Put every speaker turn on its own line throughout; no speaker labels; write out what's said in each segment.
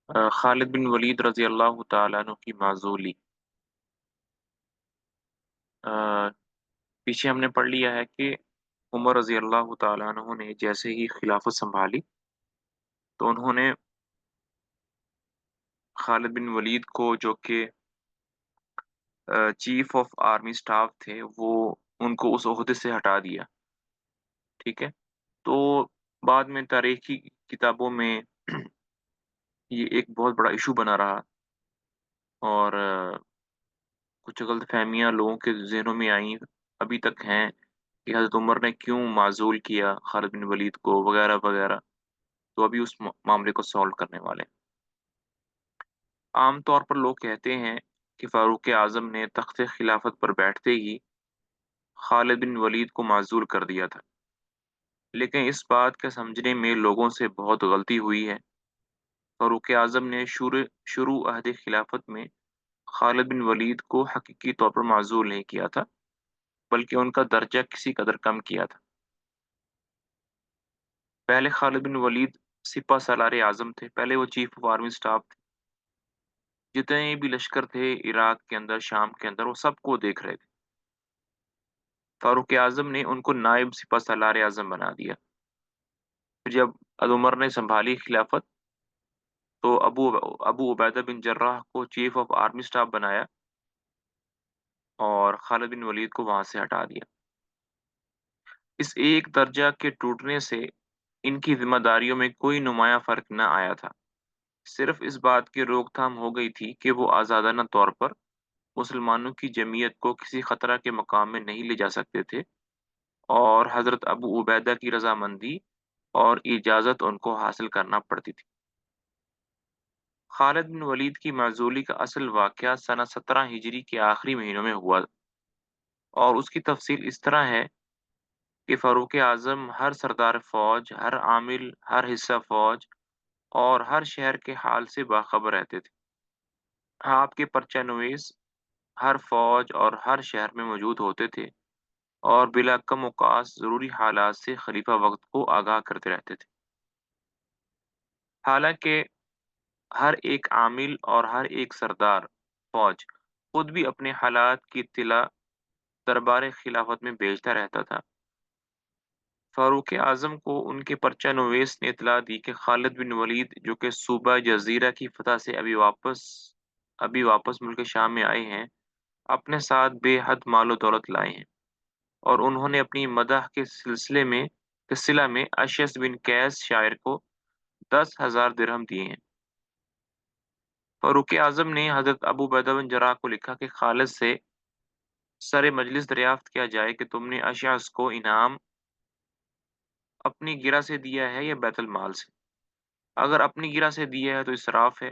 خالد بن ولید رضی اللہ تعالیٰ عنہ کی معزولی۔ آ، پیچھے ہم نے پڑھ لیا ہے کہ عمر رضی اللہ تعالیٰ عنہ نے جیسے ہی خلافت سنبھالی تو انہوں نے خالد بن ولید کو، جو کہ چیف آف آرمی سٹاف تھے، وہ ان کو اس عہدے سے ہٹا دیا۔ ٹھیک ہے، تو بعد میں تاریخی کتابوں میں یہ ایک بہت بڑا ایشو بنا رہا، اور کچھ غلط فہمیاں لوگوں کے ذہنوں میں آئیں، ابھی تک ہیں، کہ حضرت عمر نے کیوں معزول کیا خالد بن ولید کو، وغیرہ وغیرہ۔ تو ابھی اس معاملے کو سالو کرنے والے ہیں۔ عام طور پر لوگ کہتے ہیں کہ فاروق اعظم نے تخت خلافت پر بیٹھتے ہی خالد بن ولید کو معزول کر دیا تھا، لیکن اس بات کے سمجھنے میں لوگوں سے بہت غلطی ہوئی ہے۔ فاروق اعظم نے شروع عہد خلافت میں خالد بن ولید کو حقیقی طور پر معزول نہیں کیا تھا، بلکہ ان کا درجہ کسی قدر کم کیا تھا۔ پہلے خالد بن ولید سپہ سالار اعظم تھے، پہلے وہ چیف آف آرمی سٹاف تھے۔ جتنے بھی لشکر تھے عراق کے اندر، شام کے اندر، وہ سب کو دیکھ رہے تھے۔ فاروق اعظم نے ان کو نائب سپہ سالار اعظم بنا دیا۔ پھر جب عمر نے سنبھالی خلافت تو ابو عبیدہ بن جراح کو چیف آف آرمی سٹاف بنایا اور خالد بن ولید کو وہاں سے ہٹا دیا۔ اس ایک درجہ کے ٹوٹنے سے ان کی ذمہ داریوں میں کوئی نمایاں فرق نہ آیا تھا۔ صرف اس بات کی روک تھام ہو گئی تھی کہ وہ آزادانہ طور پر مسلمانوں کی جمعیت کو کسی خطرہ کے مقام میں نہیں لے جا سکتے تھے، اور حضرت ابو عبیدہ کی رضامندی اور اجازت ان کو حاصل کرنا پڑتی تھی۔ خالد بن ولید کی معزولی کا اصل واقعہ سنہ 17 ہجری کے آخری مہینوں میں ہوا، اور اس کی تفصیل اس طرح ہے کہ فاروق اعظم ہر سردار فوج، ہر عامل، ہر حصہ فوج اور ہر شہر کے حال سے باخبر رہتے تھے۔ آپ کے پرچہ نویس ہر فوج اور ہر شہر میں موجود ہوتے تھے، اور بلا کم اوقات ضروری حالات سے خلیفہ وقت کو آگاہ کرتے رہتے تھے۔ حالانکہ ہر ایک عامل اور ہر ایک سردار فوج خود بھی اپنے حالات کی اطلاع دربار خلافت میں بھیجتا رہتا تھا، فاروق اعظم کو ان کے پرچہ نویس نے اطلاع دی کہ خالد بن ولید، جو کہ صوبہ جزیرہ کی فتح سے ابھی واپس ملک شام میں آئے ہیں، اپنے ساتھ بے حد مال و دولت لائے ہیں، اور انہوں نے اپنی مدح کے صلہ میں اشعث بن قیس شاعر کو 10,000 درہم دیے ہیں۔ فاروق اعظم نے حضرت ابو عبیدہ بن جراح کو لکھا کہ خالد سے سر مجلس دریافت کیا جائے کہ تم نے اشعث کو انعام اپنی گرہ سے دیا ہے یا بیت المال سے۔ اگر اپنی گرہ سے دیا ہے تو اسراف ہے،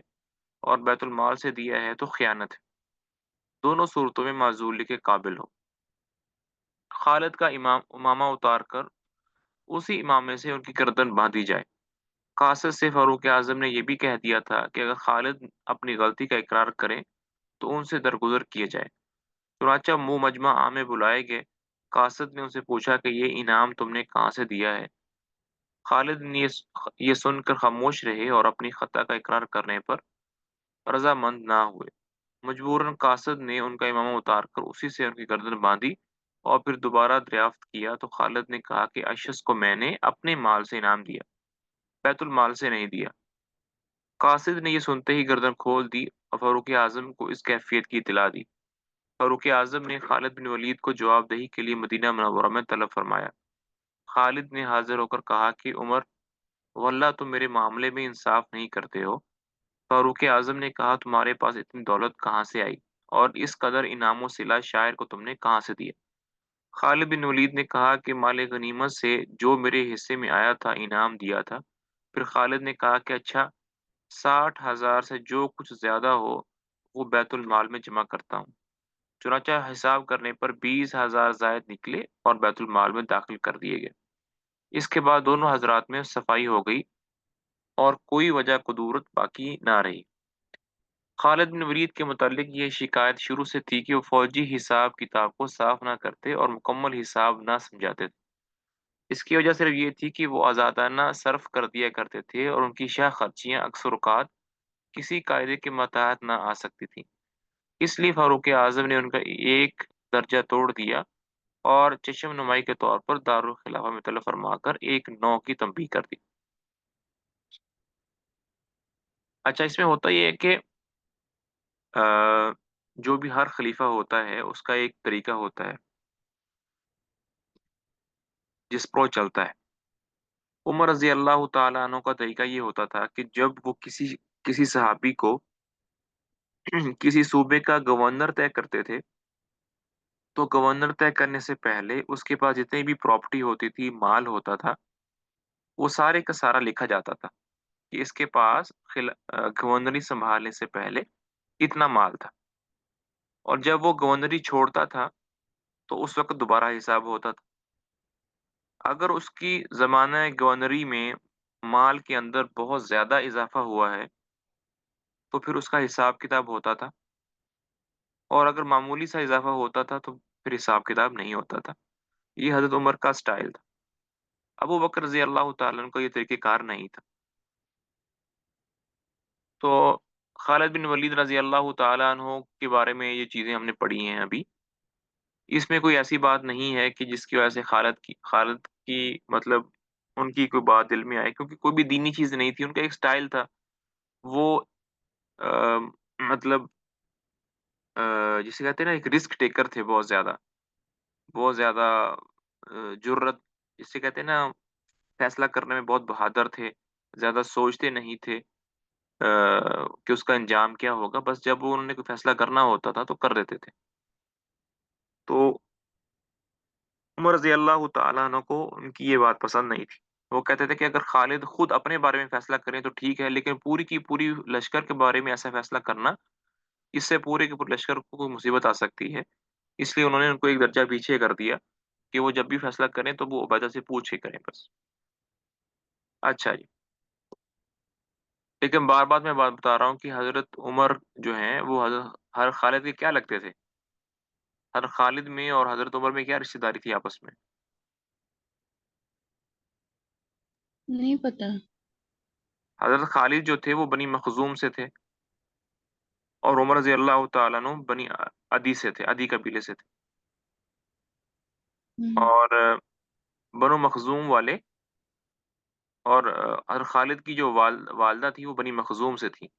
اور بیت المال سے دیا ہے تو خیانت ہے۔ دونوں صورتوں میں معزولی کے قابل ہو۔ خالد کا امامہ اتار کر اسی امامے سے ان کی گردن باندھی جائے۔ قاصد سے فاروق اعظم نے یہ بھی کہہ دیا تھا کہ اگر خالد اپنی غلطی کا اقرار کریں تو ان سے درگزر کیے جائے۔ چنانچہ مجمع عام میں بلائے گئے۔ قاصد نے ان سے پوچھا کہ یہ انعام تم نے کہاں سے دیا ہے؟ خالد نے یہ سن کر خاموش رہے اور اپنی خطا کا اقرار کرنے پر رضامند نہ ہوئے۔ مجبوراً قاصد نے ان کا امامہ اتار کر اسی سے ان کی گردن باندھی، اور پھر دوبارہ دریافت کیا تو خالد نے کہا کہ اشعث کو میں نے اپنے مال سے انعام دیا، بیت المال سے نہیں دیا۔ قاصد نے یہ سنتے ہی گردن کھول دی اور فاروق اعظم کو اس کیفیت کی اطلاع دی۔ فاروق اعظم نے خالد بن ولید کو جواب دہی کے لیے مدینہ منورہ میں طلب فرمایا۔ خالد نے حاضر ہو کر کہا کہ عمر، واللہ تم میرے معاملے میں انصاف نہیں کرتے ہو۔ فاروق اعظم نے کہا تمہارے پاس اتنی دولت کہاں سے آئی، اور اس قدر انعام و صلہ شاعر کو تم نے کہاں سے دیا؟ خالد بن ولید نے کہا کہ مال غنیمت سے جو میرے حصے میں آیا تھا انعام دیا تھا۔ پھر خالد نے کہا کہ اچھا، 60,000 سے جو کچھ زیادہ ہو وہ بیت المال میں جمع کرتا ہوں۔ چنانچہ حساب کرنے پر 20,000 زائد نکلے اور بیت المال میں داخل کر دیے گئے۔ اس کے بعد دونوں حضرات میں صفائی ہو گئی اور کوئی وجہ کدورت باقی نہ رہی۔ خالد بن ولید کے متعلق یہ شکایت شروع سے تھی کہ وہ فوجی حساب کتاب کو صاف نہ کرتے اور مکمل حساب نہ سمجھاتے تھے۔ اس کی وجہ صرف یہ تھی کہ وہ آزادانہ صرف کر دیا کرتے تھے، اور ان کی شاہ خرچیاں اکثر اوقات किसी कायदे के मातहत ना आ सकती थी। इसलिए फारूक आज़म ने उनका एक दर्जा तोड़ दिया और चशम-नुमाई के तौर पर दारुल खिलाफा मुतल्लक़ फरमाकर एक नौ की तंबीह कर दी। अच्छा, इसमें होता ये है कि जो भी हर खलीफा होता है उसका एक तरीका होता है जिस पर वो चलता है। उमर रज़ी अल्लाह तआला अन्हु का तरीका ये होता था कि जब वो किसी किसी सहाबी को किसी सूबे का गवर्नर तय करते थे, तो गवर्नर तय करने से पहले उसके पास जितनी भी प्रॉपर्टी होती थी, माल होता था, वो सारे का सारा लिखा जाता था कि इसके पास गवर्नरी सँभालने से पहले इतना माल था। और जब वो गवर्नरी छोड़ता था, तो उस वक़्त दोबारा हिसाब होता था। अगर उसकी ज़माना गवर्नरी में माल के अंदर बहुत ज़्यादा इज़ाफ़ा हुआ है, तो फिर उसका हिसाब-किताब होता था और अगर मामूली सा इज़ाफ़ा होता था, तो फिर हिसाब-किताब नहीं होता था। ये हज़रत उमर का स्टाइल था। अबू बकर रज़ी अल्लाह तआला अन्हु का ये तरीक़ेकार नहीं था। तो खालिद बिन वलीद रज़ी अल्लाह तआला अन्हु के बारे में ये चीज़ें हमने पढ़ी हैं अभी। इसमें कोई ऐसी बात नहीं है कि जिसकी वज़ह से खालिद की मतलब उनकी कोई बात दिल में आए, क्योंकि कोई भी दीनी चीज़ नहीं थी, उनका एक स्टाइल था। वो अ, मतलब जिसे कहते हैं ना, एक रिस्क टेकर थे बहुत ज़्यादा। बहुत ज़्यादा जुर्रत जिसे कहते हैं ना, फ़ैसला करने में बहुत बहादुर थे, ज़्यादा सोचते नहीं थे कि उसका अंजाम क्या होगा, बस जब वो उन्होंने कोई फ़ैसला करना होता था, तो कर देते थे। तो उमर रज़ी अल्लाह तआला अन्हु को उनकी ये बात पसंद नहीं थी। वो कहते थे कि अगर खालिद खुद अपने बारे में फ़ैसला करें तो ठीक है, लेकिन पूरी की पूरी लश्कर के बारे में ऐसा फ़ैसला करना, इससे पूरे के पूरे लश्कर को कोई मुसीबत आ सकती है। इसलिए उन्होंने उनको एक दर्जा पीछे कर दिया कि वो जब भी फ़ैसला करें तो वो उबैदा से पूछ के करें बस। अच्छा जी। लेकिन बार-बार मैं बात बता रहा हूँ कि हज़रत उमर जो हैं वो खालिद के क्या लगते थे? खालिद में और हज़रत उमर में क्या रिश्तेदारी थी आपस में?
नहीं पता।
हज़रत खालिद जो थे वो बनी मखज़ूम से थे और उमर रज़ी अल्लाह तआला अन्हु बनी अदी से थे, अदी कबीले से थे।
हम्म।
और बनु मखज़ूम वाले और खालिद की जो वालिदा थी वो बनी मखज़ूम से थी।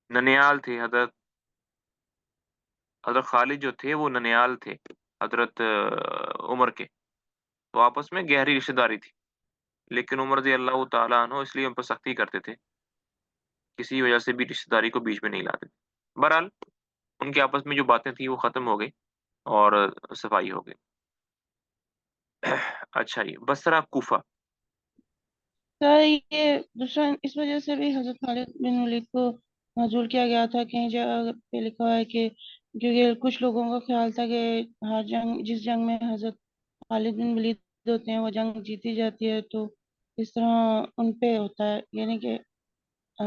ननिहाल थे हज़रत खालिद जो थे वो ननिहाल थे, हज़रत उमर के। तो आपस में गहरी रिश्तेदारी थी। लेकिन उमर रज़ी अल्लाह तआला अन्हु इसलिए उन पर सख्ती करते थे, किसी वजह से भी रिश्तेदारी को बीच में नहीं लाते थे। बहरहाल उनकी आपस में जो बातें थी वो ख़त्म हो गई और सफाई हो गई। अच्छा जी, बसरा, कूफ़ा।
तो ये दूसरा इस वजह से भी हजरत खालिद बिन वलीद को मजबूर किया गया था। कहीं जगह पे लिखा हुआ है कि क्योंकि कुछ लोगों का ख्याल था कि हर जंग जिस जंग में हजरत खालिद बिन वलीद होते हैं वो जंग जीती जाती है, तो इस तरह उन पे होता है, यानी कि अ,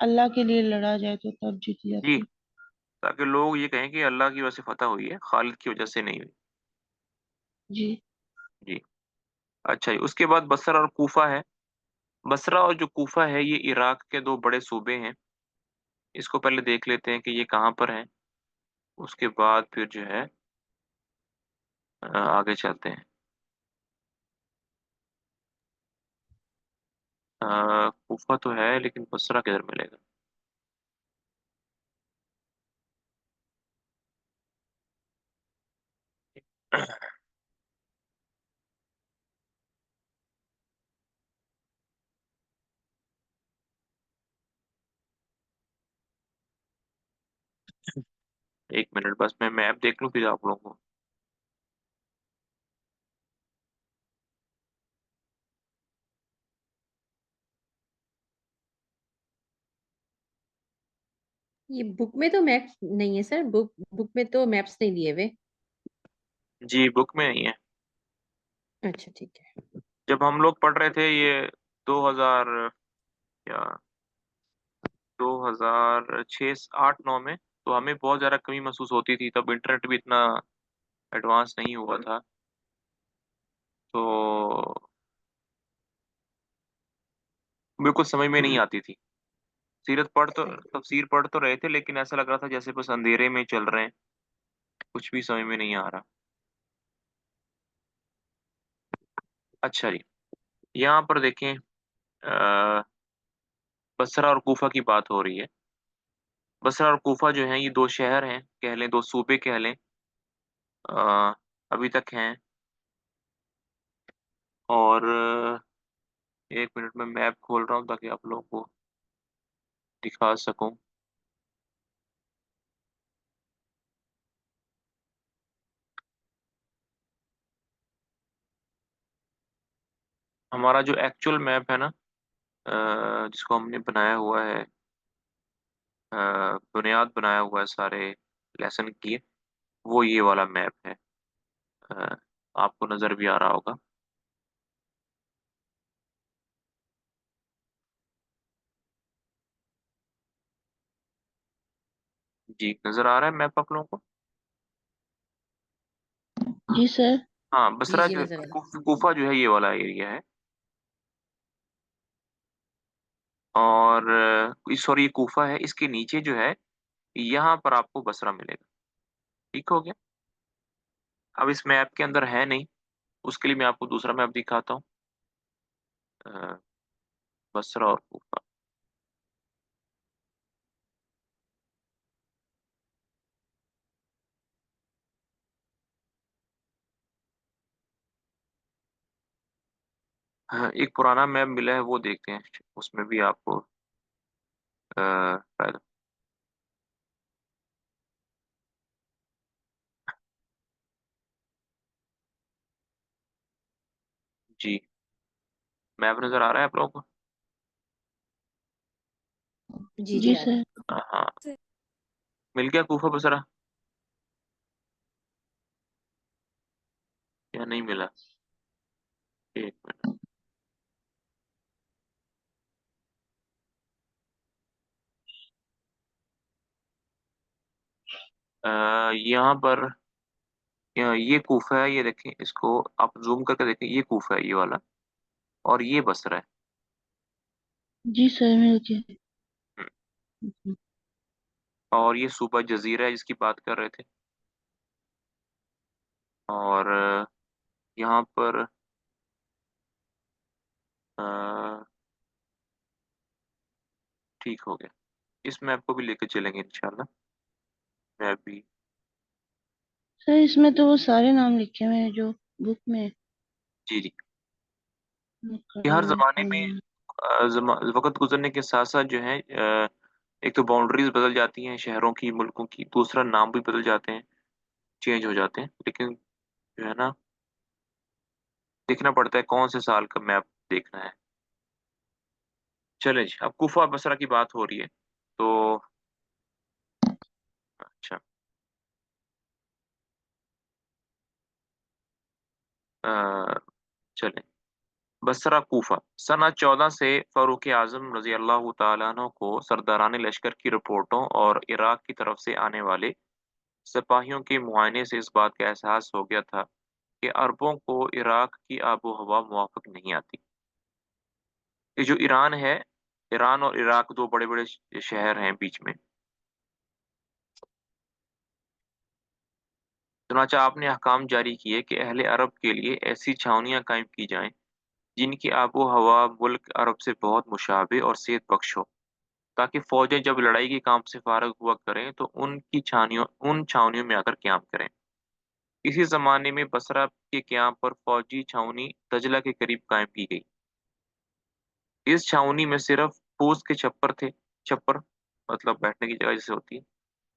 अल्लाह के लिए लड़ा जाए तो तब जीती
जी,
जाती है।
ताकि लोग ये कहें कि अल्लाह की वजह से फ़तह हुई है, खालिद की वजह से नहीं हुई।
जी।
जी। अच्छा जी, उसके बाद बसरा और कूफ़ा है। बसरा और जो कूफ़ा है ये इराक के 2 बड़े सूबे हैं। इसको पहले देख लेते हैं कि ये कहाँ पर हैं, उसके बाद फिर जो है आगे चलते हैं। कूफ़ा तो है लेकिन बसरा किधर मिलेगा? एक मिनट बस मैं मैप देख लूँ फिर आप लोगों को।
ये बुक में तो मैप्स नहीं है सर, बुक बुक में तो मैप्स नहीं दिए हुए।
जी, बुक में नहीं है।
अच्छा ठीक है।
जब हम लोग पढ़ रहे थे ये 2000 क्या 2006 8-9 में, तो हमें बहुत ज़्यादा कमी महसूस होती थी, तब इंटरनेट भी इतना एडवांस नहीं हुआ था। तो बिल्कुल समझ में नहीं आती थी। तफसीर पढ़ तो रहे थे, लेकिन ऐसा लग रहा था जैसे बस अंधेरे में चल रहे हैं, कुछ भी समझ में नहीं आ रहा। अच्छा जी, यहाँ पर देखें, बसरा और कूफा की बात हो रही है। बसरा और कूफा जो हैं, ये दो शहर हैं, कह लें दो सूबे कह लें, अ, अभी तक हैं। और 1 मिनट में मैप खोल रहा हूँ ताकि आप लोगों को दिखा सकूं। हमारा जो एक्चुअल मैप है ना, जिसको हमने बनाया हुआ है, अ, बुनियाद बनाया हुआ है सारे लेसन की, वो ये वाला मैप है। अ, आपको नजर भी आ रहा होगा। जी, नजर आ रहा है मैप आप लोगों को?
जी सर।
हाँ,
जी
बसरा
जी
जो है,
नजर आ रहा
कूफा जो है, ये वाला एरिया है। और सॉरी, ये कूफा है, इसके नीचे जो है, यहाँ पर आपको बसरा मिलेगा। ठीक हो गया। अब इस मैप के अंदर है नहीं, उसके लिए मैं आपको दूसरा मैप दिखाता हूँ। अ, बसरा और कूफा। हाँ, एक पुराना मैप मिला है, वो देखते हैं, उसमें भी आपको फायदा। जी, मैप नजर आ रहा है आप लोगों को?
है। जी
जी
आ रहा
सर।
हाँ, मिल गया कूफा बसरा या नहीं मिला? एक मिनट। यहाँ पर ये कूफा है, ये देखें, इसको आप जूम करके देखें, ये कूफा है, ये वाला। और ये बसरा है।
जी सर, मिल गया।
हम्म, और ये सूबा जजीरा है जिसकी बात कर रहे थे। और यहाँ पर अ, ठीक हो गया। इस मैप को भी लेकर चलेंगे इंशाल्लाह। मैप भी।
सर इसमें तो वो सारे नाम लिखे हुए हैं जो बुक में
जी जी। ये हर
मुकर्रम
जमाने में
हम्म।
वक्त गुजरने के साथ साथ जो है, एक तो बाउंड्रीज बदल जाती हैं शहरों की, मुल्कों की, दूसरा नाम भी बदल जाते हैं, चेंज हो जाते हैं, लेकिन जो है ना, देखना पड़ता है कौन से साल का मैप देखना है। चले जी, अब कुफा बसरा की बात हो रही है, तो अच्छा, अ, चले। बसरा कूफा सना 14 से फरूक आजम रजी अल्लाह तआला अन्हु को सरदारान लश्कर की रिपोर्टों और इराक की तरफ से आने वाले सिपाहियों के मुआयने से इस बात का एहसास हो गया था कि अरबों को इराक की आबो हवा मुवाफिक नहीं आती। ये जो ईरान है, ईरान और इराक दो बड़े बड़े शहर हैं बीच में। चुनांचे आपने अहकाम जारी किए कि अहले अरब के लिए ऐसी छावनियां कायम की जाएं जिनकी आबो हवा मुल्क अरब से बहुत मुशाबे और सेहत बख्श हो, ताकि फौजें जब लड़ाई के काम से फारग हुआ करें तो उन छावनियों में आकर क्याम करें। इसी जमाने में बसरा के क्याम पर फौजी छावनी दजला के करीब कायम की गई। इस छावनी में सिर्फ फूस के छप्पर थे। छप्पर मतलब बैठने की जगह जैसे होती है।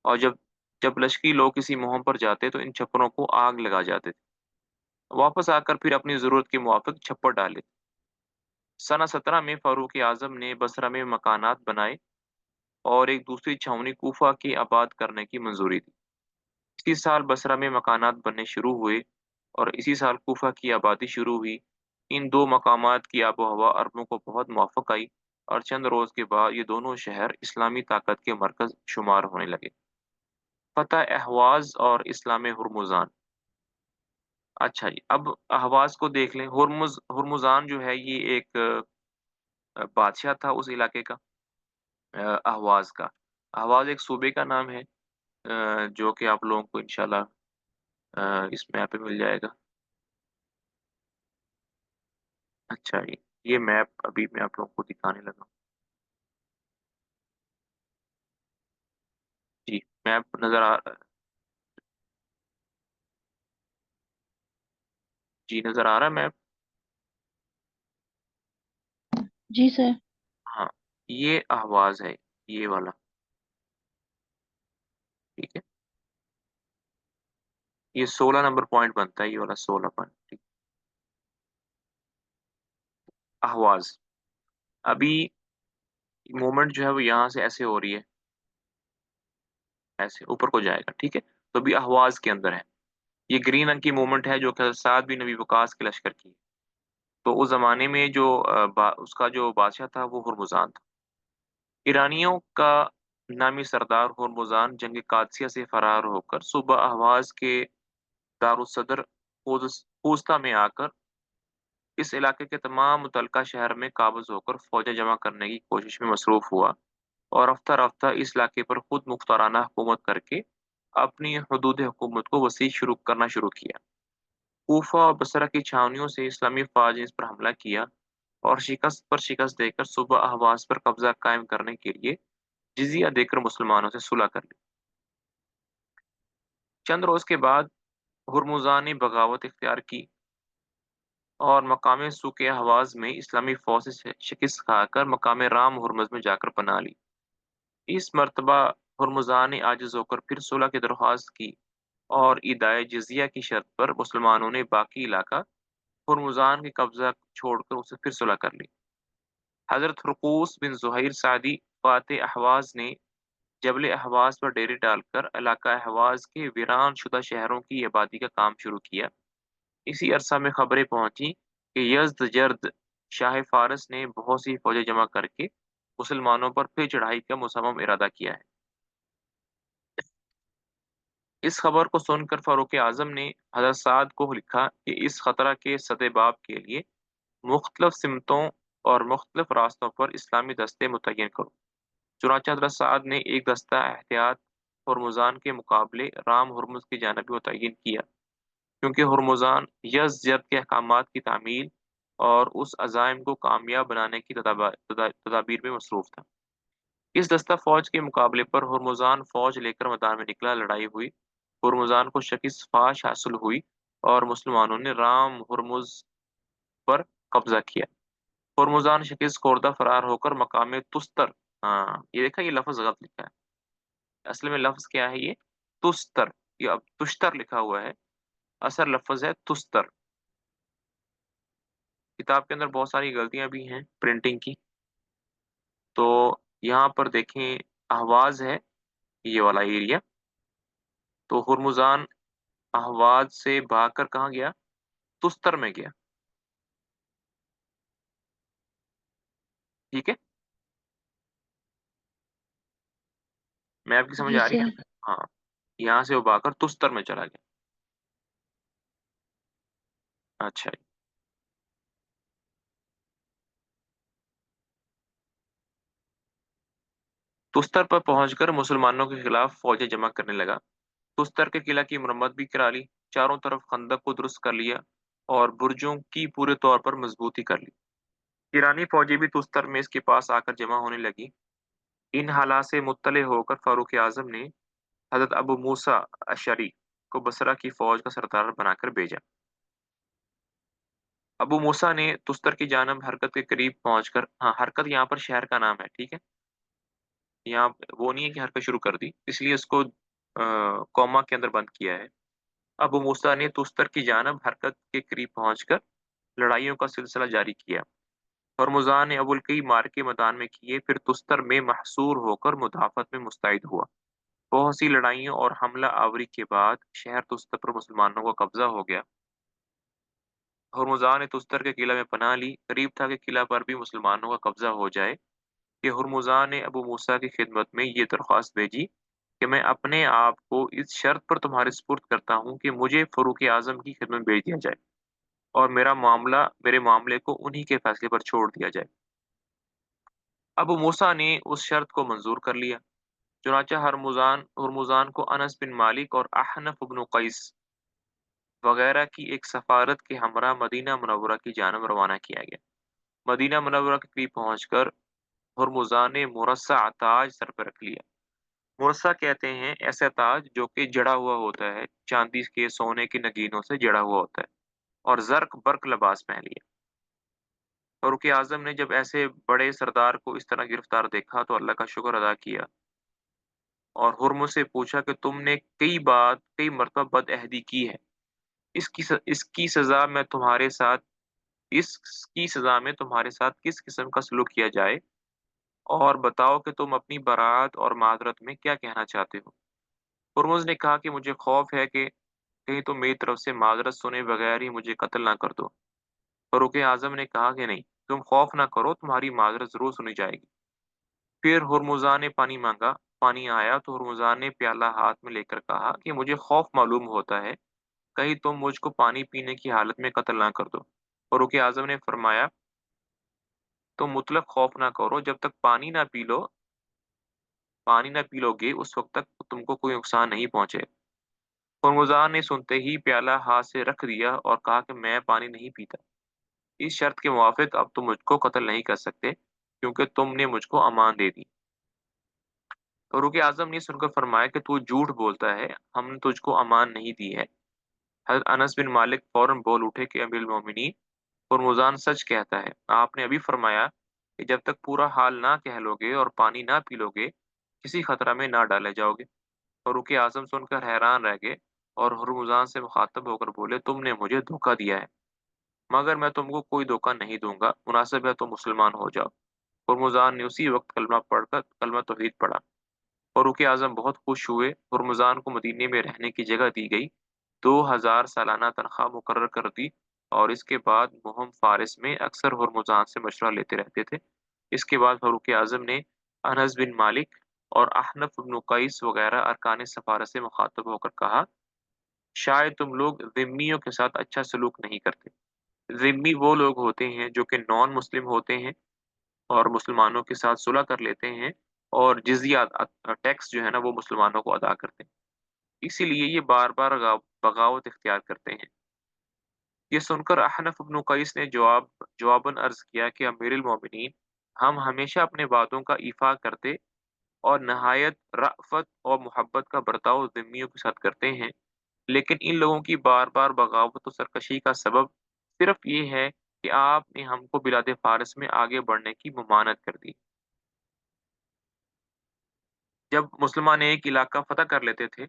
और जब जब लश्करी लोग किसी मुहिम पर जाते तो इन छप्परों को आग लगा जाते थे, वापस आकर फिर अपनी जरूरत के मुताबिक छप्पर डाले। सना 17 में फारूक आजम ने बसरा में मकानात बनाए और एक दूसरी छावनी कूफा की आबाद करने की मंजूरी दी। इसी साल बसरा में मकानात बनने शुरू हुए और इसी साल कूफा की आबादी शुरू हुई। इन दो मकामात की आबो हवा अरबों को बहुत मुआफक आई और चंद रोज के बाद ये दोनों शहर इस्लामी ताकत के मरकज शुमार होने लगे। फतह अहवाज और इस्लाम हुर्मुजान। अच्छा जी, अब अहवाज को देख लें। हुर्मुजान जो है, ये एक बादशाह था उस इलाके का। अहवाज़ का। अहवाज़ एक सूबे का नाम है जो कि आप लोगों को इंशाल्लाह इस मैप पे मिल जाएगा। अच्छा ये मैप अभी मैं आप लोगों को दिखाने लगा हूँ। जी, मैप नज़र आ जी, नज़र आ रहा है मैप?
जी सर।
हाँ, ये अहवाज़ है, ये वाला, ठीक है? ये 16 नंबर पॉइंट बनता है, ये वाला 16 पॉइंट, ठीक। अहवाज़, अभी मूवमेंट जो है वो यहाँ से ऐसे हो रही है, ऐसे ऊपर को जाएगा, ठीक है? तो अभी अहवाज़ के अंदर है। ये ग्रीन रंग की मूवमेंट है जो कि हज़रत साद बिन नबी वक़ास के लश्कर की। तो उस ज़माने में जो उसका जो बादशाह था वो हुर्मुज़ान था। ईरानियों का नामी सरदार हुर्मुज़ान जंग कादसिया से फरार होकर सूबा अहवाज़ के दारुस्सदर खूज़ा में आकर इस इलाके के तमाम मुतल्लिका शहर में काबिज़ होकर फ़ौजें जमा करने की कोशिश में मसरूफ़ हुआ और रफ्ता-रफ्ता इस इलाके पर खुद मुख्ताराना हुकूमत करके अपनी हुदूद हुकूमत को वसी करना शुरू किया। कूफा और बसरा की छावनियों से इस्लामी फ़ौज ने इस पर हमला किया और शिकस्त पर शिकस्त देकर सूबा अहवाज़ पर कब्ज़ा कायम करने के लिए जिज़िया देकर मुसलमानों से सुलह कर ली। चंद रोज़ के बाद हुर्मुज़ान ने बगावत इख्तियार की और मकाम सूखे अहवाज़ में इस्लामी फ़ौज से शिकस्त खाकर मकाम राम हुर्मुज़ में जाकर पनाह ली। इस मर्तबा हुर्मुज़ान ने आजिज़ होकर फिर सुलह की दरख्वास्त की और इदाए जिज़िया की शर्त पर मुसलमानों ने बाकी इलाका हुर्मुज़ान के कब्ज़ा छोड़कर उसे फिर सुलह कर ली। हज़रत हुरकूस बिन ज़ुहैर सादी फ़ातिह अहवाज़ ने जबल अहवाज़ पर डेरे डालकर इलाका अहवाज़ के वीरान शुदा शहरों की आबादी का काम शुरू किया। इसी अरसा में खबरें पहुंची कि यज़दजर्द शाह फ़ारस ने बहुत सी फ़ौजें जमा करके मुसलमानों पर फिर चढ़ाई का मुसम्मम इरादा किया है। इस खबर को सुनकर फ़ारूक आज़म ने हज़रत साद को लिखा कि इस खतरा के सद्देबाब के लिए मुख्तलिफ सिमतों और मुख्तलिफ रास्तों पर इस्लामी दस्ते मुतय्यन करो। चुनांचे हज़रत साद ने एक दस्ता एहतियात हुर्मुज़ान के मुकाबले राम हुर्मुज़ की जानिब मुतय्यन किया, क्योंकि हुर्मुज़ान यज़द के अहकामात की तामील और उस अज़ाइम को कामयाब बनाने की तदाबीर में मसरूफ़ था। इस दस्ता फ़ौज के मुकाबले पर हुर्मुज़ान फ़ौज लेकर मैदान में निकला, लड़ाई हुई। हुर्मुज़ान को शिकस्त फ़ाश हासिल हुई और मुसलमानों ने राम हुर्मुज़ पर कब्ज़ा किया। हुर्मुज़ान शिकस्त खोर्दा फरार होकर मकाम तुस्तर, हाँ, ये देखा ये लफ़्ज़ गलत लिखा है। असल में लफ्ज़ क्या है ये? तुस्तर, ये अब तुश्तर लिखा हुआ है, असल लफ्ज़ है तुस्तर। किताब के अंदर बहुत सारी गलतियाँ भी हैं प्रिंटिंग की। तो यहाँ पर देखें अहवाज़ है, ये वाला एरिया। तो हुर्मुज़ान अहवाज़ से भागकर कहाँ गया? तुस्तर में गया, ठीक है? मैप की समझ
जी
आ रही है
सर।
यहाँ पे? हाँ, यहाँ से वो भागकर तुस्तर में चला गया। अच्छा जी। तुस्तर पर पहुंचकर मुसलमानों के खिलाफ फौजें जमा करने लगा। तुस्तर के किला की मरम्मत भी करा ली, चारों तरफ खंदक को दुरुस्त कर लिया और बुर्जों की पूरे तौर पर मजबूती कर ली। ईरानी फौजें भी तुस्तर में इसके पास आकर जमा होने लगी। इन हालात से मुत्तले होकर फारूक आजम ने हजरत अबू मूसा अशरी को बसरा की फौज का सरदार बनाकर भेजा। अबू मूसा ने तुस्तर की जानब हरकत के करीब पहुंचकर, हाँ, हरकत यहाँ पर शहर का नाम है, ठीक है? यहाँ वो नहीं है कि हरकत शुरू कर दी, इसलिए इसको कौमा के अंदर बंद किया है। अबू मूसा ने तुस्तर की जानब हरकत के करीब पहुंचकर लड़ाइयों का सिलसिला जारी किया। हर्मुज़ान ने अबुल कई मार्के मैदान में किए, फिर तुस्तर में महसूर होकर मुदाफ़त में मुस्तैद हुआ। बहुत सी लड़ाइयों और हमला आवरी के बाद शहर तुस्तर पर मुसलमानों का कब्जा हो गया। हर्मुज़ान ने तुस्तर के किला में पनाह ली। करीब था कि किला पर भी मुसलमानों का कब्जा हो जाए कि हर्मुज़ान ने अबू मूसा की खिदमत में ये दरख्वास्त भेजी कि मैं अपने आप को इस शर्त पर तुम्हारे सुपुर्द करता हूँ कि मुझे फ़रूख़ आज़म की खिदमत में भेज दिया जाए और मेरे मामले को उन्हीं के फैसले पर छोड़ दिया जाए। अबू मूसा ने उस शर्त को मंजूर कर लिया। चुनांचे हरमुजान हुरमुजान को अनस बिन मालिक और अहनफ इब्न कैस वगैरह की एक सफारत के हमरा मदीना मुनव्वरा की जानब रवाना किया गया। मदीना मुनव्वरा के करीब पहुंचकर हुरमुजान ने मुरस्सा ताज सर पर रख लिया। मुरस्सा कहते हैं ऐसा ताज जो कि जड़ा हुआ होता है, चांदी के सोने की नगीनों से जड़ा हुआ होता है, और जर्क बर्क लिबास पहन लिया। फारूक आजम ने जब ऐसे बड़े सरदार को इस तरह गिरफ्तार देखा तो अल्लाह का शुक्र अदा किया और हुर्मुज से पूछा कि तुमने कई मरतबा बदअहदी की है। इसकी सजा में तुम्हारे साथ इसकी सजा में तुम्हारे साथ किस किस्म का सलूक किया जाए, और बताओ कि तुम अपनी बरात और माजरत में क्या कहना चाहते हो। हुर्मुज ने कहा कि मुझे खौफ है कि कहीं तुम मेरी तरफ से माजरत सुने बगैर ही मुझे कत्ल ना कर दो। फारूक आजम ने कहा कि नहीं, तुम खौफ ना करो, तुम्हारी माजरत जरूर सुनी जाएगी। फिर हुर्मुजा ने पानी मांगा। पानी आया तो हुर्मुजा ने प्याला हाथ में लेकर कहा कि मुझे खौफ मालूम होता है, कहीं तुम मुझको पानी पीने की हालत में कत्ल ना कर दो। फारूक आजम ने फरमाया, तुम मुतलक खौफ ना करो, जब तक पानी ना पी लोगे उस वक्त तक तुमको कोई नुकसान नहीं पहुंचे। हुर्मुजा ने सुनते ही प्याला हाथ से रख दिया और कहा कि मैं पानी नहीं पीता। इस शर्त के मुवाफिक अब तुम मुझको कत्ल नहीं कर सकते, क्योंकि तुमने मुझको अमान दे दी। फारूक आजम ने सुनकर फरमाया कि तू झूठ बोलता है, हमने तुझको अमान नहीं दी है। हज़रत अनस बिन मालिक फौरन बोल उठे कि अमीरुल मोमिनीन, हुर्मुज़ान सच कहता है। आपने अभी फरमाया कि जब तक पूरा हाल ना कह लोगे और पानी ना पी लोगे, किसी खतरा में ना डाले जाओगे। फारूक आजम सुनकर हैरान रह गए और हुर्मुज़ान से मुखातब होकर बोले, तुमने मुझे धोखा दिया है, मगर मैं तुमको कोई धोखा नहीं दूंगा, मुनासिब है तुम मुसलमान हो जाओ। हुर्मुज़ान ने उसी वक्त कलमा पढ़कर कलमा तौहीद पढ़ा। फारूक आजम बहुत खुश हुए। हुर्मुज़ान को मदीने में रहने की जगह दी गई, 2000 सालाना तनख्वाह मुकर्रर कर दी, और इसके बाद मुहम फारिस में अक्सर हुर्मुज़ान से मशवरा लेते रहते थे। इसके बाद फारूक आजम ने अनस बिन मालिक और अहनफ इब्न कैस वगैरह अरकान सफारत से मुखातब होकर कहा, शायद तुम लोग जिम्मियों के साथ अच्छा सलूक नहीं करते। जिम्मी वो लोग होते हैं जो कि नॉन मुस्लिम होते हैं और मुसलमानों के साथ सुलह कर लेते हैं, और जिजिया टैक्स जो है ना वो मुसलमानों को अदा करते हैं। इसीलिए ये बार बार बगावत इख्तियार करते हैं। ये सुनकर अहनफ इब्न कैस ने जवाबन अर्ज किया कि अमीरुल मोमिनीन, हम हमेशा अपने वादों का ईफा करते और नहायत रअफत और मोहब्बत का बर्ताव जिम्मियों के साथ करते हैं, लेकिन इन लोगों की बार बार बगावत और सरकशी का सबब सिर्फ ये है कि आपने हमको बिलाद फारस में आगे बढ़ने की ममानत कर दी। जब मुसलमान एक इलाका फतह कर लेते थे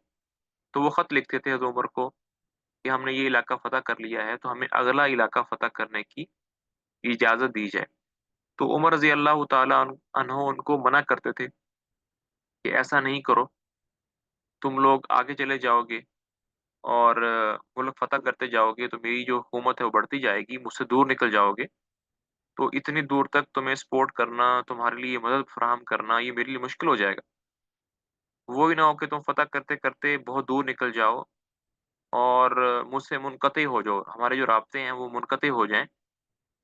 तो वो खत लिखते थे हज़रत उमर को कि हमने ये इलाका फतह कर लिया है, तो हमें अगला इलाका फतह करने की इजाजत दी जाए। तो उमर रजी अल्लाह ताला अन्हो उनको मना करते थे कि ऐसा नहीं करो, तुम लोग आगे चले जाओगे और मुल्क फतह करते जाओगे तो मेरी जो हुकूमत है वो बढ़ती जाएगी, मुझसे दूर निकल जाओगे, तो इतनी दूर तक तुम्हें सपोर्ट करना, तुम्हारे लिए मदद फराहम करना, ये मेरे लिए मुश्किल हो जाएगा। वो ही ना हो कि तुम फतह करते करते बहुत दूर निकल जाओ और मुझसे मुनक़ते हो जाओ, हमारे जो राब्ते हैं वो मुनक़ते हो जाएं,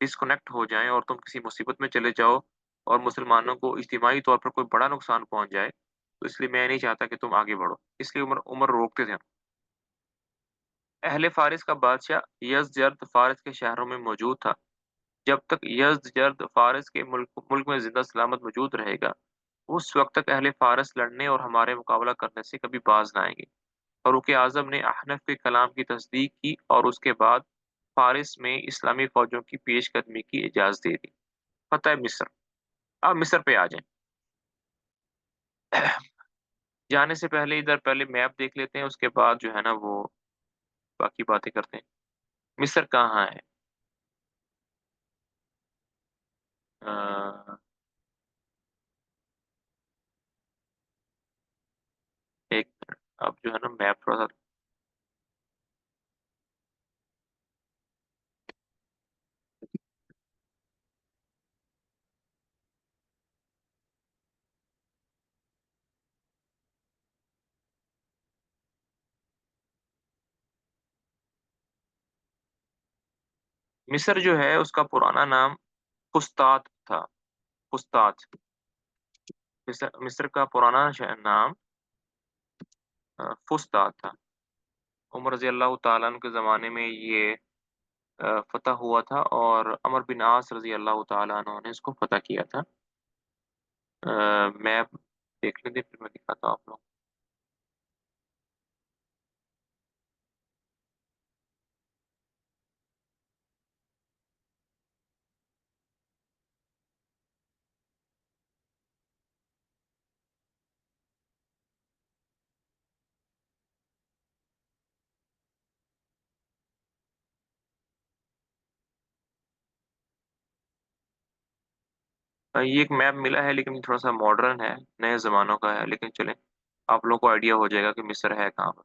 डिस्कनेक्ट हो जाएं, और तुम किसी मुसीबत में चले जाओ और मुसलमानों को इज्तिमाई तौर पर कोई बड़ा नुकसान पहुंच जाए, तो इसलिए मैं नहीं चाहता कि तुम आगे बढ़ो। इसलिए उमर उमर रोकते थे। अहले फारिस का बादशाह यज़दजर्द फारिस के शहरों में मौजूद था। जब तक यज़दजर्द फारिस के मुल्क में जिंदा सलामत मौजूद रहेगा, उस वक्त तक अहले फारिस लड़ने और हमारे मुकाबला करने से कभी बाज ना आएंगे। फारूक आजम ने अहनफ के कलाम की तस्दीक की और उसके बाद फारिस में इस्लामी फौजों की पेशकदमी की इजाज़त दे दी। फतह मिस्र। अब मिस्र पे आ जाएं। जाने से पहले इधर पहले मैप देख लेते हैं, उसके बाद जो है ना वो बाकी बातें करते हैं। मिस्र कहाँ है? अ, एक मिनट, अब जो है ना मैप थोड़ा सा। मिस्र जो है उसका पुराना नाम फुस्तात था। फुस्तात। मिस्र का पुराना नाम फुस्तात था। उमर रजी अल्लाह ताला अन्हु के ज़माने में ये फतह हुआ था और अमर बिन आस रजी अल्लाह ताला अन्हु ने इसको फतह किया था। मैप देख लेते फिर मैं दिखाता हूँ आप लोग। ये एक मैप मिला है लेकिन थोड़ा सा मॉडर्न है, नए ज़मानों का है, लेकिन चलें आप लोगों को आइडिया हो जाएगा कि मिस्र है कहाँ पर।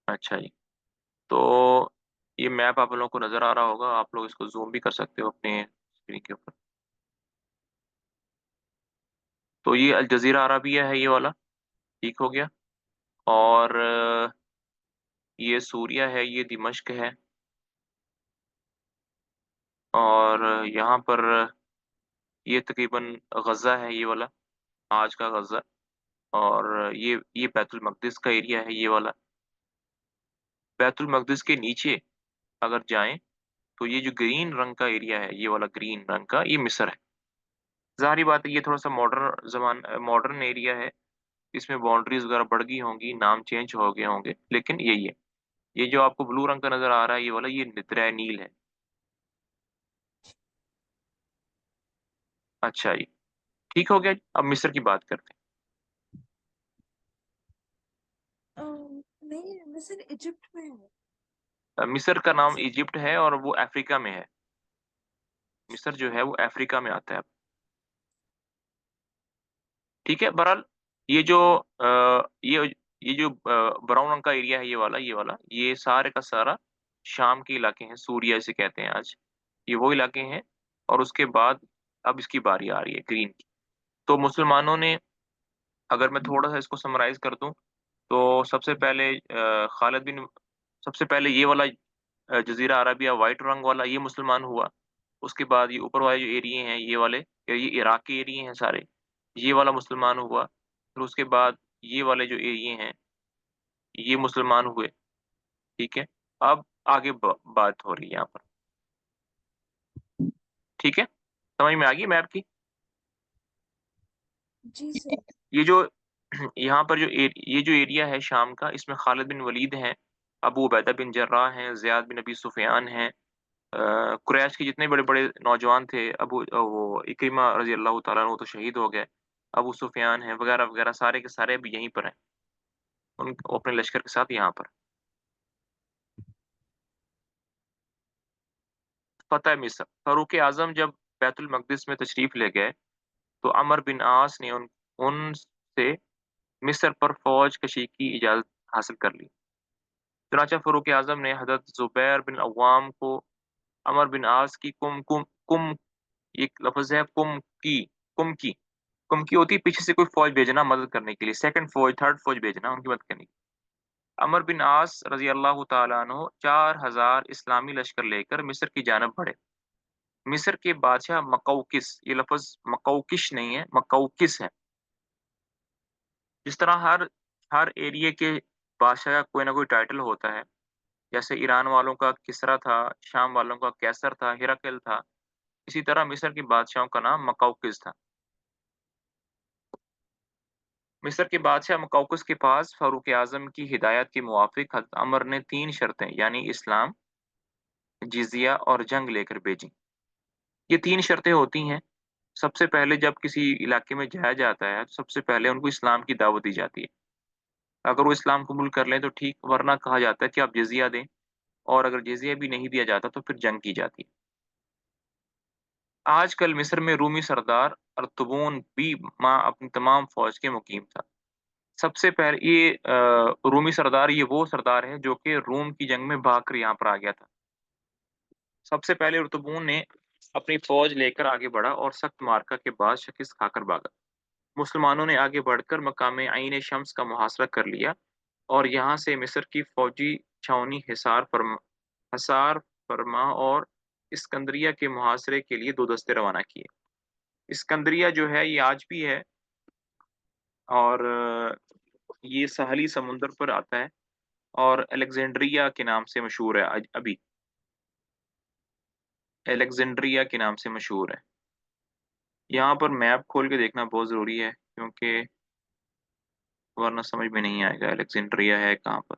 अच्छा जी, तो ये मैप आप लोगों को नज़र आ रहा होगा, आप लोग इसको जूम भी कर सकते हो अपने स्क्रीन के ऊपर। तो ये अल जज़ीरा अरबिया है ये वाला, ठीक हो गया। और ये सूरिया है, ये दिमश्क है। और यहाँ पर ये तकरीबन गज़ा है ये वाला, आज का गज़ा। और ये बैतुल मक़दिस का एरिया है ये वाला। बैतुल मक़दिस के नीचे अगर जाएं तो ये जो ग्रीन रंग का एरिया है, ये वाला ग्रीन रंग का, ये मिस्र है। ज़ाहिर बात है ये थोड़ा सा मॉडर्न एरिया है, इसमें बाउंड्रीज वगैरह बढ़ गई होंगी, नाम चेंज हो गए होंगे, लेकिन यही है। ये जो आपको ब्लू रंग का नजर आ रहा है ये वाला, ये दरिया नील है। अच्छा जी, ठीक हो गया जी। अब मिस्र की बात करते
नहीं, मिस्र इजिप्ट में है।
हैं। मिस्र का नाम
मिस्र
इजिप्ट है और वो अफ्रीका में है। मिस्र जो है वो अफ्रीका में आता है। ठीक है, बहरहाल ये जो ये जो ब्राउन रंग का एरिया है, ये वाला ये सारे का सारा शाम के इलाके हैं, सूरिया इसे कहते हैं आज। ये वो इलाके हैं। और उसके बाद अब इसकी बारी आ रही है ग्रीन की। तो मुसलमानों ने, अगर मैं थोड़ा सा इसको समराइज कर दूं, तो सबसे पहले ये वाला जजीरा अरबिया वाइट रंग वाला ये मुसलमान हुआ। उसके बाद ये ऊपर वाले जो एरिए हैं ये इराक के एरिए हैं सारे, ये वाला मुसलमान हुआ। फिर उसके बाद ये वाले जो एरिए हैं ये मुसलमान हुए। ठीक है, अब आगे बात हो रही है यहाँ पर। ठीक है, समझ में आ गई मैप की।
जी सर।
ये जो यहाँ पर ये जो एरिया है शाम का, इसमें खालिद बिन वलीद हैं, अबू उबैदा बिन जर्राह हैं, ज़ियाद बिन अबी सुफियान हैं, कुरैश के जितने बड़े बड़े नौजवान थे, वो इक्रिमा रजी अल्लाह ताला अन्हु, वो तो शहीद हो गए। अबू सुफियान हैं वगैरह वगैरह, सारे के सारे अभी यहीं पर हैं, उन अपने लश्कर के साथ यहाँ पर। फतह मिस्र, फारूक आजम जब बैतुल मकदिस में तशरीफ ले गए तो अमर बिन आस ने उनसे मिस्र पर फौज कशी की इजाजत हासिल कर ली। चुनांचे फारूक आजम ने हजरत जुबैर बिन अव्वाम को अमर बिन आस की कुम कुम कुम एक लफ्ज है कुम की कुम की होती है पीछे से कोई फौज भेजना मदद करने के लिए, सेकंड फौज थर्ड फौज भेजना उनकी मदद करने के लिए। अमर बिन आस रजी अल्लाह तआला अन्हु 4000 इस्लामी लश्कर लेकर मिस्र की जानब बढ़े। मिस्र के बादशाह मकौकिस, ये लफ्ज मकौकिश नहीं है, मकौकिस है। जिस तरह हर हर एरिया के बादशाह का कोई ना कोई टाइटल होता है, जैसे ईरान वालों का किसरा था, शाम वालों का कैसर था, हिरकल था, इसी तरह मिस्र के बादशाहों का नाम मकौकिस था। मिस्र के बादशाह मकौकिस के पास फारूक आजम की हिदायत के मुवाफिक हज़रत अमर ने 3 शर्तें यानी इस्लाम, जिजिया और जंग लेकर भेजी। ये 3 शर्तें होती हैं। सबसे पहले जब किसी इलाके में जाया जाता है तो सबसे पहले उनको इस्लाम की दावत दी जाती है। अगर वो इस्लाम कबूल कर लें तो ठीक, वरना कहा जाता है कि आप जिजिया दें। और अगर जिजिया भी नहीं दिया जाता तो फिर जंग की जाती है। आजकल मिस्र में रूमी सरदार अर्तुगरुन भी मां अपनी तमाम फौज के मुकीम था। सबसे पहले रूमी सरदार, ये वो सरदार है जो कि रोम की जंग में भाग कर यहाँ पर आ गया था। सबसे पहले अर्तुगरुन ने अपनी फौज लेकर आगे बढ़ा और सख्त मार्का के बाद शिकस्त खाकर भागा। मुसलमानों ने आगे बढ़कर मकाम आइन शम्स का मुहासरा कर लिया और यहाँ से मिस्र की फौजी छावनी हिसार फरमा और اسکندریہ کے محاصرے کے لیے 2 دستے روانہ کیے۔ اسکندریہ جو ہے یہ آج بھی ہے، اور یہ ساحلی سمندر پر آتا ہے، اور الیگزینڈریا کے نام سے مشہور ہے ابھی، الیگزینڈریا کے نام سے مشہور ہے۔ یہاں پر میپ کھول کے دیکھنا بہت ضروری ہے، کیونکہ ورنہ سمجھ میں نہیں آئے گا الیگزینڈریا ہے کہاں پر۔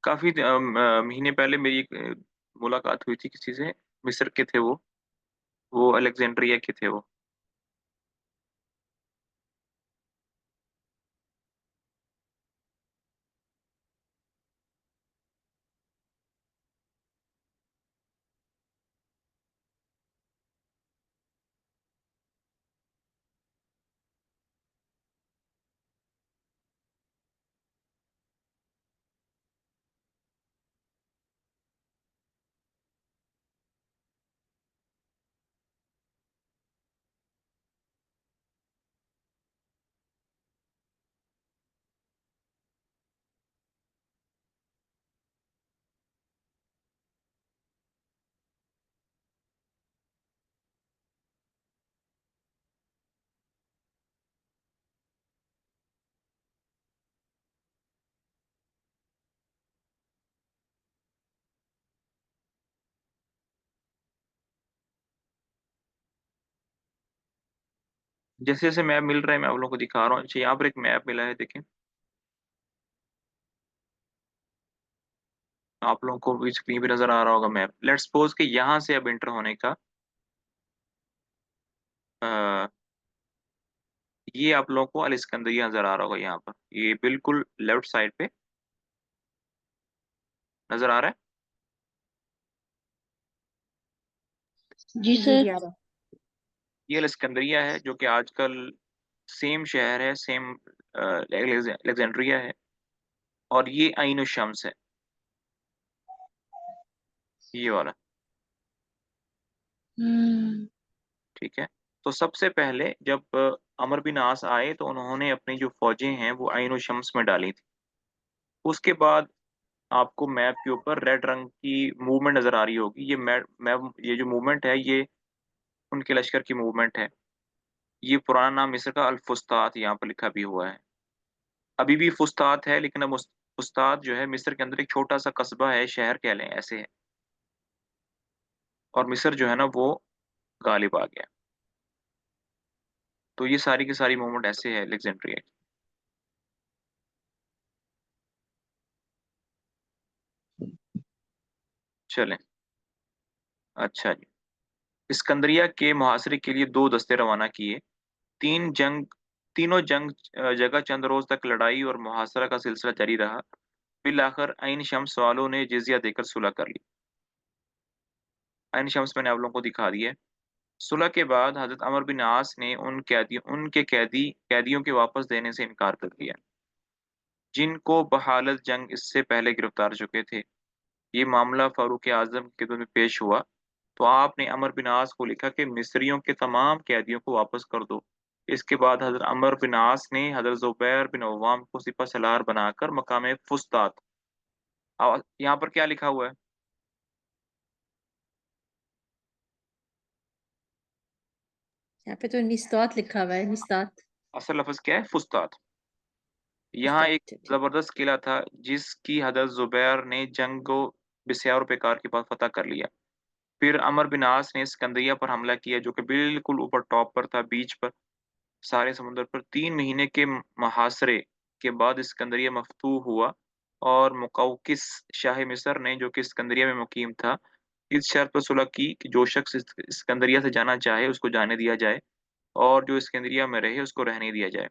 کافی مہینے پہلے میری ایک ملاقات ہوئی تھی کسی سے، مصر کے تھے وہ الیگزینڈریا کے تھے وہ۔ جیسے جیسے میپ مل رہا ہے میں آپ لوگوں کو دکھا رہا ہوں۔ اچھا، یہاں پر ایک میپ ملا ہے، دیکھیں آپ لوگوں کو بھی اسکرین پہ نظر آ رہا ہوگا میپ۔ لیٹ سپوز کہ یہاں سے اب انٹر ہونے کا یہ آپ لوگوں کو الاسکندریہ نظر آ رہا ہوگا، یہاں پر یہ بالکل لیفٹ سائڈ پہ نظر آ رہا ہے۔
جی
جی
سر۔
جی آ رہا ہے۔
یہ الاسکندریہ ہے جو کہ آج کل سیم شہر ہے، سیم الیگزینڈریا ہے، اور یہ عین الشمس ہے، یہ والا، ٹھیک ہے۔ تو سب سے پہلے جب عمر بن عاص آئے تو انہوں نے اپنی جو فوجیں ہیں وہ عین الشمس میں ڈالی تھی۔ اس کے بعد آپ کو میپ کے اوپر ریڈ رنگ کی موومنٹ نظر آ رہی ہوگی، یہ جو موومنٹ ہے یہ ان کے لشکر کی موومنٹ ہے۔ یہ پرانا نام مصر کا الفسطاط یہاں پر لکھا بھی ہوا ہے، ابھی بھی فسطاط ہے، لیکن اب فسطاط جو ہے مصر کے اندر ایک چھوٹا سا قصبہ ہے، شہر کہہ لیں، ایسے ہے، اور مصر جو ہے نا وہ غالب آ گیا۔ تو یہ ساری کی ساری موومنٹ ایسے ہے الیگزینڈریا کی۔ چلیں، اچھا جی، اسکندریہ کے محاصرے کے لیے 2 دستے روانہ کیے۔ تینوں جنگ جگہ چند روز تک لڑائی اور محاصرہ کا سلسلہ جاری رہا۔ بالآخر عین شمس والوں نے جزیہ دے کر صلح کر لی۔ عین شمس میں نے آپ لوگوں کو دکھا دیا ہے۔ صلح کے بعد حضرت عمر بن عاص نے ان کے قیدیوں کے واپس دینے سے انکار کر دیا، جن کو بحالت جنگ اس سے پہلے گرفتار چکے تھے۔ یہ معاملہ فاروق اعظم کی خدمت میں پیش ہوا تو آپ نے عمر بن عاص کو لکھا کہ مصریوں کے تمام قیدیوں کو واپس کر دو۔ اس کے بعد حضرت عمر بن عاص نے حضرت زبیر بن عوام کو سپہ سالار بنا کر مقام فسطاط، یہاں پر کیا لکھا ہوا ہے؟
یہاں پہ تو نستات لکھا ہوا ہے، نستات
اصل لفظ کیا ہے؟ فسطاط۔ یہاں ایک
نستات ٹھیک۔
زبردست قلعہ تھا جس کی حضرت زبیر نے جنگ کو بسیار پیکار کے بعد فتح کر لیا۔ پھر عمر بن عاص نے اسکندریہ پر حملہ کیا جو کہ بالکل اوپر ٹاپ پر تھا، بیچ پر، سارے سمندر پر۔ 3 مہینے کے محاصرے کے بعد اسکندریہ مفتوح ہوا، اور مقوقس شاہ مصر نے جو کہ اسکندریہ میں مقیم تھا इस शर्त पर सुलह की कि जो शख्स सिकंदरिया से जाना चाहे उसको जाने दिया जाए और जो सिकंदरिया में रहे उसको रहने दिया जाए।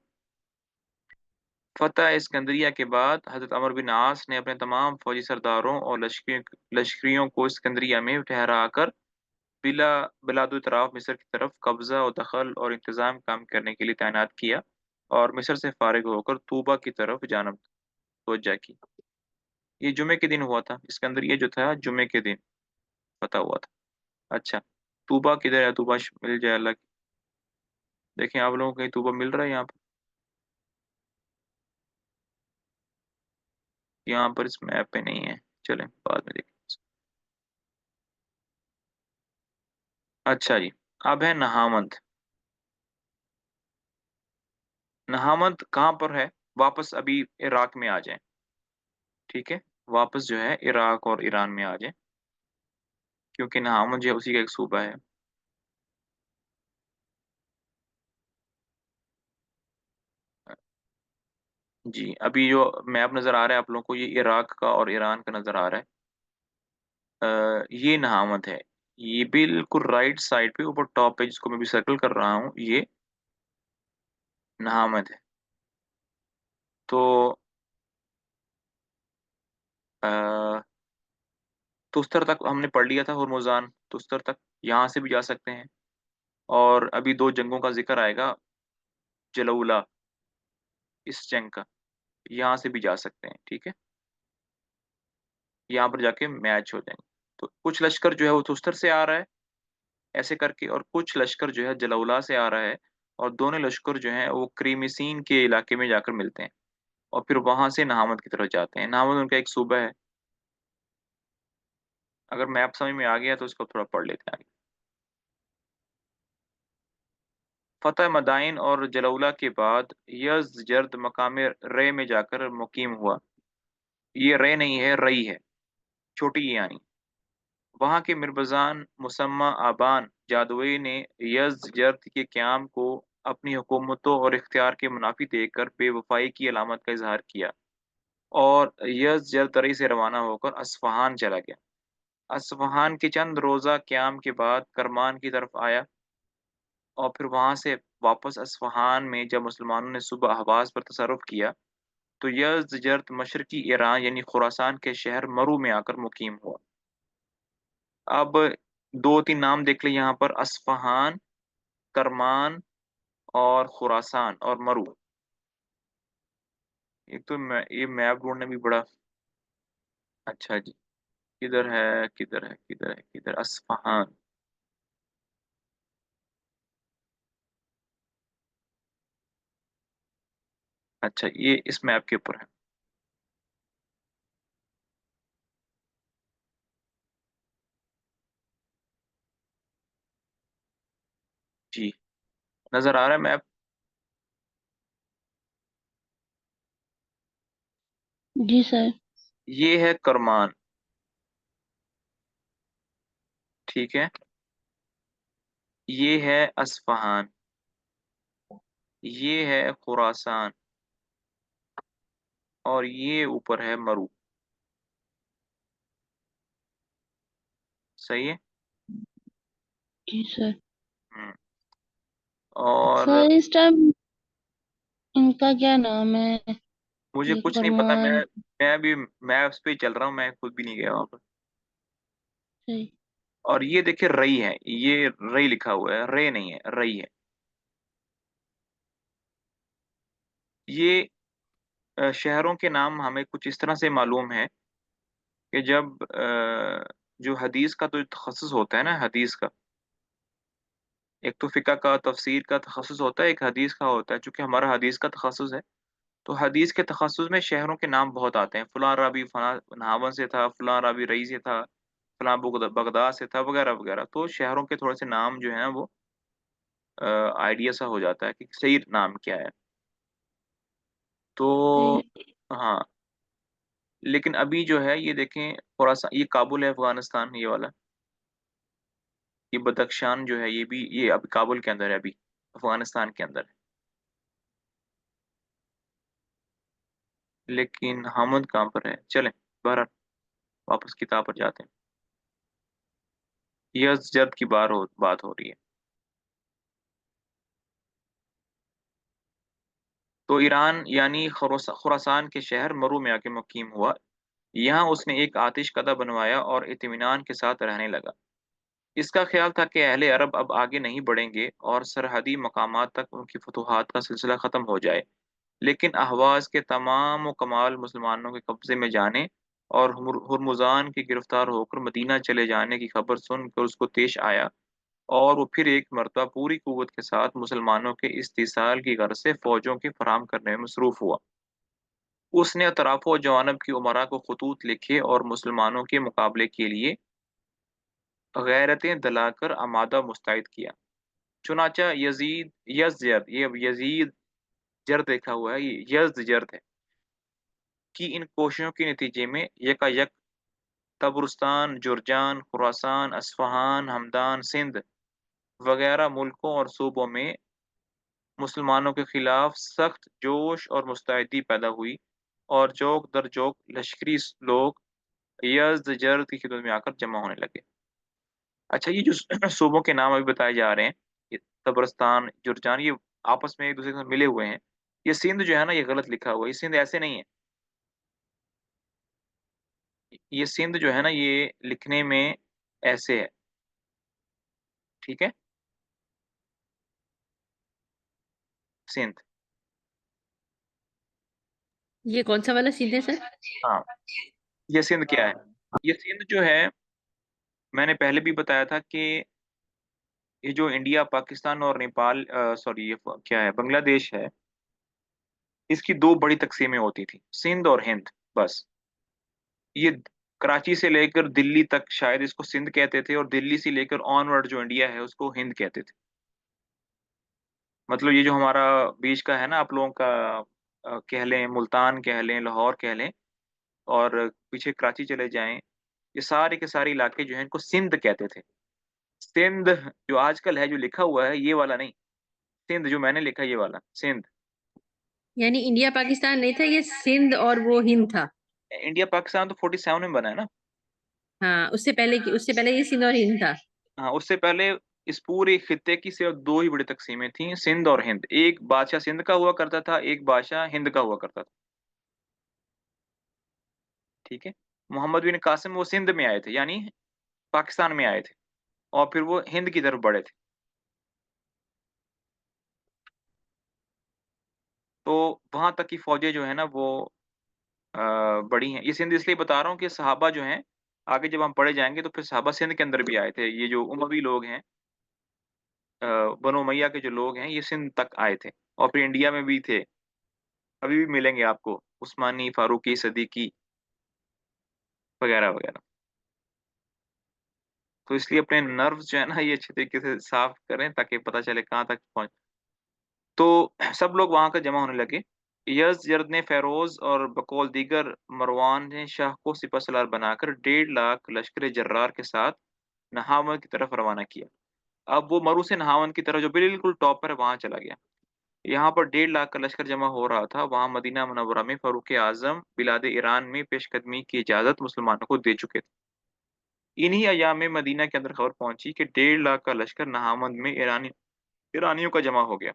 फतह इस्कंदरिया के बाद हज़रत अमर बिन आस ने अपने तमाम फौजी सरदारों और लश्करियों को सिकंदरिया में ठहरा कर बिलादुतराफ मिस्र की तरफ कब्जा और दखल और इंतज़ाम काम करने के लिए तैनात किया और मिस्र से फारिग होकर तूबा की तरफ जानब तवज्जा की। ये जुमे के दिन हुआ था, सिकंदरिया जो था जुमे के दिन फतह हुआ था। अच्छा, तूबा किधर है? तूबा मिल जाए अल्लाह की। देखें आप लोगों को कहीं तूबा मिल रहा है यहाँ पर? यहाँ पर इस मैप पे नहीं है, चलें बाद में देखें। अच्छा जी, अब है नहामंद। नहामंद कहाँ पर है? वापस अभी इराक में आ जाएं, ठीक है, वापस जो है इराक और ईरान में आ जाएं, क्योंकि नहामंद जो है उसी का एक सूबा है। जी, अभी जो मैप नज़र आ रहा है आप लोगों को, ये इराक का और ईरान का नज़र आ रहा है। ये नहामंद है, ये बिल्कुल राइट साइड पे ऊपर टॉप पे, जिसको मैं भी सर्कल कर रहा हूँ, ये नहामंद है। तो अ, तुस्तर तक हमने पढ़ लिया था, हुर्मुजान तुस्तर तक, यहाँ से भी जा सकते हैं। और अभी दो जंगों का जिक्र आएगा, जलौला, इस जंग का, यहाँ से भी जा सकते हैं, ठीक है, यहाँ पर जाके मैच हो जाएंगे। तो कुछ लश्कर जो है वो तुस्तर से आ रहा है ऐसे करके, और कुछ लश्कर जो है जलौला से आ रहा है, और दोनों लश्कर जो है वो क्रीमिसीन के इलाके में जाकर मिलते हैं और फिर वहां से नहामद की तरफ जाते हैं। नहामद उनका एक सूबा है। अगर मैप समझ में आ गया तो इसको थोड़ा पढ़ लेते हैं आगे। फतह मदाइन और जलौला के बाद यज़जर्द मकाम रे में जाकर मुकीम हुआ। ये रे नहीं है, रई है, छोटी यानी। वहां के मिर्बजान मुसम्मा आबान जादुई ने यज़जर्द के क़याम को अपनी हुकूमतों और इख्तियार के मुनाफी देखकर बेवफाई की अलामत का इजहार किया और यज़जर्द रई से रवाना होकर अस्फ़हान चला गया। अस्फ़हान के चंद रोज़ा क़याम के बाद करमान की तरफ आया और फिर वहां से वापस अस्फ़हान में जब मुसलमानों ने सुबह अहवाज़ पर तसर्रुफ़ किया तो यज़जर्द मशरकी ईरान यानी खुरासान के शहर मरू में आकर मुकीम हुआ। अब दो तीन नाम देख ले यहाँ पर, अस्फ़हान, करमान और खुरासान और मरू। एक तो ये मैप ढूंढने भी बड़ा अच्छा जी। किधर है, किधर है, किधर है, किधर? अस्फ़हान। अच्छा, ये इस मैप के ऊपर है। जी, नजर आ रहा है मैप?
जी सर।
ये है करमान, ठीक है, ये है अस्फ़हान, ये है खुरासान और ये ऊपर है मरू। सही है।
जी सर।
हम्म। और
सर इस टाइम इनका क्या नाम है?
मुझे
ये
कुछ नहीं पता,
फरमान।
मैं भी मैप्स पे ही चल रहा हूँ, मैं खुद भी नहीं गया वहां पर।
सही।
और ये देखिए रई है, ये रई लिखा हुआ है, रे नहीं है, रई है। ये शहरों के नाम हमें कुछ इस तरह से मालूम है कि जब जो हदीस का तो तखस्सुस होता है ना, हदीस का, एक तो फिका का तफसीर का तखस्सुस होता है, एक हदीस का होता है। चूंकि हमारा हदीस का तखस्सुस है तो हदीस के तखस्सुस में शहरों के नाम बहुत आते हैं। फलां रावी फलां नहावन से था, फलां रावी रई से था, फलां बगदाद से था, वगैरह वगैरह। तो शहरों के थोड़े से नाम जो है वो आइडिया सा हो जाता है कि सही नाम क्या है। तो
सही।
हाँ, लेकिन अभी जो है ये देखें, थोड़ा सा ये काबुल है, अफगानिस्तान, ये वाला, ये बदख्शान जो है, ये भी, ये अभी काबुल के अंदर है, अभी अफगानिस्तान के अंदर है। लेकिन हमद कहाँ पर है? चलें, बहरहाल वापस किताब पर जाते हैं। यज़जर्द की बात हो रही है। तो ईरान यानी खुरासान के शहर मरू में आके मुकीम हुआ। यहाँ उसने एक आतिशकदा बनवाया और इत्मीनान के साथ रहने लगा। इसका ख्याल था कि अहले अरब अब आगे नहीं बढ़ेंगे और सरहदी मकामात तक उनकी फतूहात का सिलसिला ख़त्म हो जाए। लेकिन अहवाज़ के तमाम कमाल मुसलमानों के कब्ज़े में जाने और हुर्मुज़ान के गिरफ्तार होकर मदीना चले जाने की खबर सुनकर उसको पेश आया और वो फिर एक मरतबा पूरी कुव्वत के साथ मुसलमानों के इस्तीसाल की गर्ज से फ़ौजों की फराहम करने में मसरूफ़ हुआ। उसने अतराफ़ व जवानब की उमरा को खतूत लिखे और मुसलमानों के मुकाबले के लिए गैरतें दिलाकर आमादा मुस्तैद किया। चुनांचे यज़जर्द, ये यज़ीद जर्द लिखा हुआ है, ये यज़जर्द है, कि इन कोशिशों के नतीजे में यकायक तबरुस्तान, जुर्जान, खुरासान, अस्फ़हान, हमदान, सिंध वगैरह मुल्कों और सूबों में मुसलमानों के खिलाफ सख्त जोश और मुस्तैदी पैदा हुई और जोक दर जोक लश्करी लोग यज़दजर्द की खिदमत में आकर जमा होने लगे। अच्छा, ये जो सूबों के नाम अभी बताए जा रहे हैं, ये तबरस्तान, जुर्जान, ये आपस में एक-दूसरे के साथ मिले हुए हैं। ये सिंध जो है ना, ये गलत लिखा हुआ है, ये सिंध ऐसे नहीं है। ये सिंध जो है ना, ये लिखने में ऐसे है, ठीक है? सिंध।
ये कौन सा वाला सीन है सर?
हाँ, ये सिंध क्या है? ये सिंध जो है, मैंने पहले भी बताया था कि ये जो इंडिया, पाकिस्तान और नेपाल सॉरी, ये क्या है, बांग्लादेश है, इसकी 2 बड़ी तक़सीमें होती थी, सिंध और हिंद, बस। ये कराची से लेकर दिल्ली तक शायद इसको सिंध कहते थे और दिल्ली से लेकर ऑनवर्ड जो इंडिया है उसको हिंद कहते थे। मतलब ये जो हमारा बीच का है ना, आप लोगों का कह लें मुल्तान, कह लें लाहौर, कह लें, और पीछे कराची चले जाएँ, ये सारे के सारे इलाके जो हैं इनको सिंध कहते थे। सिंध जो आजकल है, जो लिखा हुआ है, ये वाला नहीं, सिंध जो मैंने लिखा है, ये वाला, सिंध।
यानी इंडिया पाकिस्तान नहीं था, ये सिंध और वो हिंद था।
इंडिया पाकिस्तान तो 47 में बना है ना।
हाँ, उससे पहले ये सिंध और हिंद था।
हाँ, उससे पहले इस पूरे खित्ते की सिर्फ 2 ही बड़ी तक़सीमें थीं, सिंध और हिंद। एक बादशाह सिंध का हुआ करता था, एक बादशाह हिंद का हुआ करता था, ठीक है? मोहम्मद बिन कासिम वो सिंध में आए थे, यानी पाकिस्तान में आए थे, और फिर वो हिंद की तरफ बढ़े थे। तो वहाँ तक की फ़ौजें जो हैं ना, वो अ, बढ़ी हैं। ये सिंध इसलिए बता रहा हूँ कि सहाबा जो हैं, आगे जब हम पढ़े जाएँगे तो फिर सहाबा सिंध के अंदर भी आए थे। ये जो उमवी लोग हैं, बनु उमय्या के जो लोग हैं, ये सिंध तक आए थे और फिर इंडिया में भी थे। अभी भी मिलेंगे आपको, उस्मानी, फारूकी, सदीकी वगैरह, वगैरह। तो इसलिए अपने नर्व्स जो है ना, ये अच्छे तरीके से साफ़ करें ताकि पता चले कहाँ तक पहुँच। तो सब लोग वहाँ का जमा होने लगे। यज़जर्द ने फ़ैरोज़ और बकौल दीगर मरवान ने शाह को सिपहसालार बनाकर 1.5 लाख लश्कर जर्रार के साथ नहावन की तरफ रवाना किया। अब वो मरू से नहावन की तरफ जो बिल्कुल टॉप पर है, वहाँ चला गया। यहाँ पर 1.5 लाख का लश्कर जमा हो रहा था। वहाँ मदीना मुनव्वरा में फ़ारूक आज़म बिलादे ईरान में पेशकदमी की इजाज़त मुसलमानों को दे चुके थे। इन्हीं अय्याम में मदीना के अंदर खबर पहुँची कि 1.5 लाख का लश्कर नहावंद में ईरानियों का जमा हो गया।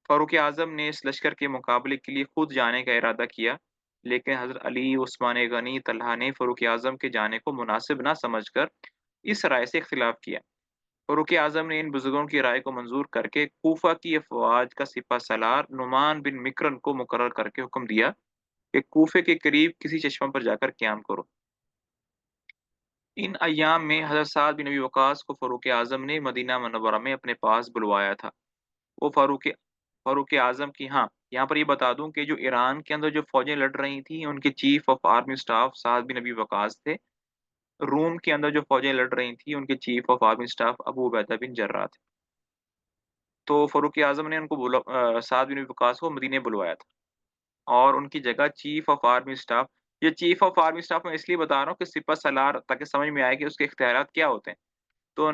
फ़ारूक आज़म ने इस लश्कर के मुकाबले के लिए खुद जाने का इरादा किया, लेकिन हज़रत अली, उस्मान गनी, तलहा ने फ़ारूक आज़म के जाने को मुनासिब न समझकर इस राय से इख्तिलाफ़ किया। फ़ारूक आज़म ने इन बुज़ुर्गों की राय को मंज़ूर करके कूफ़ा की अफ़वाज का सिपहसालार नुमान बिन मिक्रन को मुकर्रर करके हुक्म दिया कि कूफ़े के करीब किसी चश्मा पर जाकर क़याम करो। इन अय्याम में हज़रत साद बिन अबी वक़ास को फ़ारूक आज़म ने मदीना मुनव्वरा में अपने पास बुलवाया था। वो फ़ारूक आज़म की, हाँ, यहाँ पर ये बता दूँ कि जो ईरान के अंदर जो फ़ौजें लड़ रही थीं, उनके चीफ़ ऑफ़ आर्मी स्टाफ़ साद बिन अबी वक़ास थे। रूम के अंदर जो फ़ौजें लड़ रही थीं, उनके chief of army staff Abu Ubaidah bin Jarrah थे। तो फ़ारूक आज़म ने उनको साद बिन अबी वक़ास को मदीने बुलवाया था और उनकी जगह चीफ़ ऑफ़ आर्मी स्टाफ़, ये चीफ़ ऑफ़ आर्मी स्टाफ़ मैं इसलिए बता रहा हूँ कि सिपहसालार, ताकि समझ में आए कि उसके इख्तियारात क्या होते हैं। तो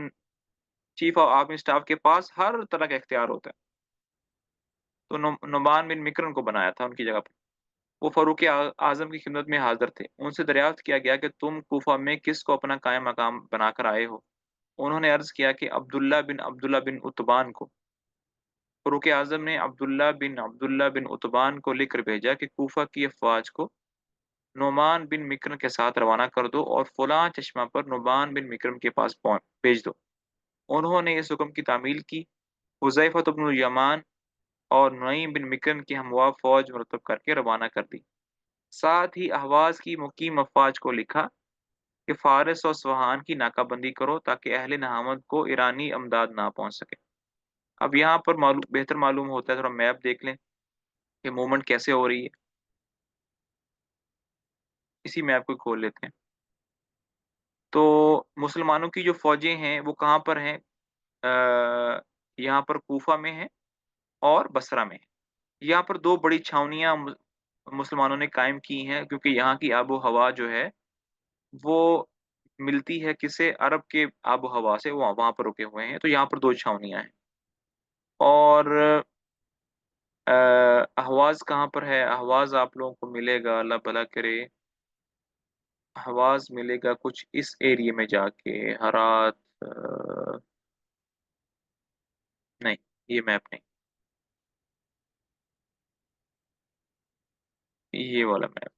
चीफ़ ऑफ़ आर्मी स्टाफ़ के पास हर तरह का इख्तियार होता है। तो नुमान बिन मिक्रन को बनाया था उनकी जगह पे। वो फ़ारूक आज़म की खिदमत में हाज़िर थे। उनसे दरियाफ़्त किया गया कि तुम कूफ़ा में किसको अपना कायम मकाम बनाकर आए हो? उन्होंने अर्ज किया कि अब्दुल्ला बिन उतबान को। फरूक आजम ने अब्दुल्ला बिन उतबान को लिखकर भेजा कि कूफा की अफवाज को नुमान बिन मिक्रम के साथ रवाना कर दो और फलां चश्मा पर नुमान बिन मिक्रम के पास भेज दो। उन्होंने इस हुक्म की तामील की। हुज़ैफा बिन यमान और नुईम बिन मिक्रम की हमवा फौज मुरतब करके रवाना कर दी। साथ ही अहवाज की मुकीम अफवाज को लिखा कि फारिस और स्वाहान की नाकाबंदी करो ताकि अहले नहामद को ईरानी अमदाद ना पहुंच सके। अब यहाँ पर बेहतर मालूम होता है, थोड़ा मैप देख लें कि मूवमेंट कैसे हो रही है। इसी मैप को खोल लेते हैं। तो मुसलमानों की जो फौजें हैं वो कहाँ पर हैं? यहाँ पर कूफा में है और बसरा में है। यहाँ पर दो बड़ी छावनियाँ मुसलमानों ने कायम की हैं, क्योंकि यहाँ की आबो हवा जो है वो मिलती है किसे? अरब के आबो हवा से, वो वहाँ पर रुके हुए हैं। तो यहाँ पर दो छावनियाँ हैं। और अहवाज कहाँ पर है? अहवाज आप लोगों को मिलेगा, अल्लाह भला करे, अहवाज मिलेगा कुछ इस एरिया में जाके। हरात नहीं, ये मैप नहीं, ये वाला मैप।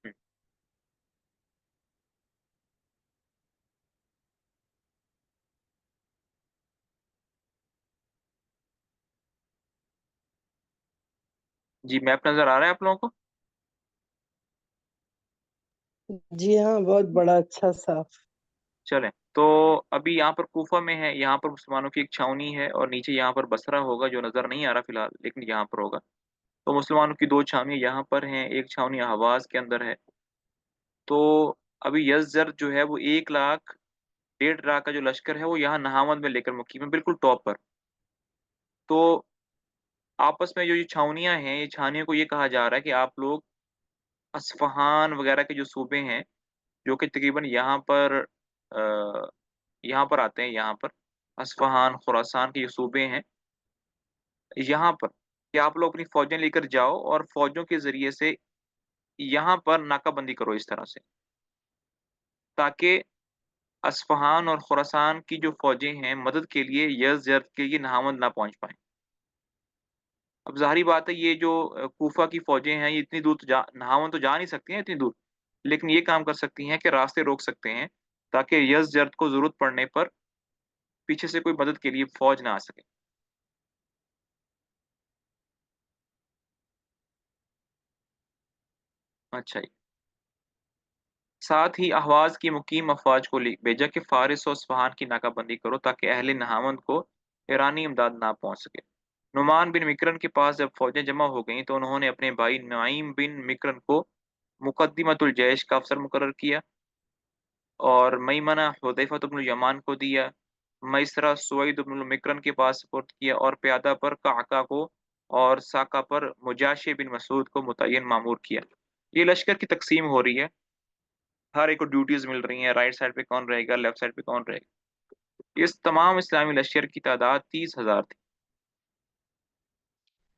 हम्म, जी मैप नजर आ रहा है आप लोगों को?
जी हाँ, बहुत बड़ा, अच्छा, साफ।
चलें, तो अभी यहाँ पर कूफा में है, यहाँ पर मुसलमानों की एक छावनी है और नीचे यहाँ पर बसरा होगा जो नज़र नहीं आ रहा फिलहाल, लेकिन यहाँ पर होगा। तो मुसलमानों की दो छावनी यहाँ पर हैं, एक छावनी हवाज के अंदर है। तो अभी यज़र जो है वो 1 लाख 1.5 लाख का जो लश्कर है वो यहाँ नहावंद में लेकर मुकीम है, बिल्कुल टॉप पर। तो आपस में जो ये छावनियाँ हैं, ये छावनियों को ये कहा जा रहा है कि आप लोग अस्फ़हान वगैरह के जो सूबे हैं, जो कि तकरीबन यहाँ पर आते हैं, यहाँ पर अस्फ़हान, खुरासान के ये सूबे हैं, यहाँ पर कि आप लोग अपनी फ़ौजें लेकर जाओ और फ़ौजों के ज़रिए से यहाँ पर नाकाबंदी करो इस तरह से, ताकि अस्फ़हान और खुरासान की जो फ़ौजें हैं, मदद के लिए यज़द के लिए नहावंद ना पहुँच पाएँ। अब ज़ाहिर-सी बात है, ये जो कूफा की फ़ौजें हैं, ये इतनी दूर तो नहावंद तो जा नहीं सकती हैं इतनी दूर, लेकिन ये काम कर सकती हैं कि रास्ते रोक सकते हैं, ताकि यज़द को ज़रूरत पड़ने पर पीछे से कोई मदद के लिए फ़ौज ना आ सके। अच्छा जी। साथ ही अहवाज़ की मुकीम अफ़वाज को भेजा कि फ़ारिस और इस्फ़हान की नाकाबंदी करो ताकि अहले नहावंद को ईरानी इमदाद ना पहुँच सके। नुमान बिन मिक्रन के पास जब फ़ौजें जमा हो गईं तो उन्होंने अपने भाई नईम बिन मिक्रन को मुक़द्दिमतुल जैश का अफ़सर मुकर्रर किया और मईमना हुज़ैफ़ा इब्न यमान को दिया। मैसरा सुवैद इब्न मिक्रन के पास सुपुर्द किया और प्यादा पर काका को और साका पर मुजाशे बिन मसूद को मुतय्यन मामूर किया। ये लश्कर की तक़सीम हो रही है, हर एक को ड्यूटीज़ मिल रही हैं, राइट साइड पे कौन रहेगा, लेफ्ट साइड पे कौन रहेगा। इस तमाम इस्लामी लश्कर की तादाद 30,000 थी।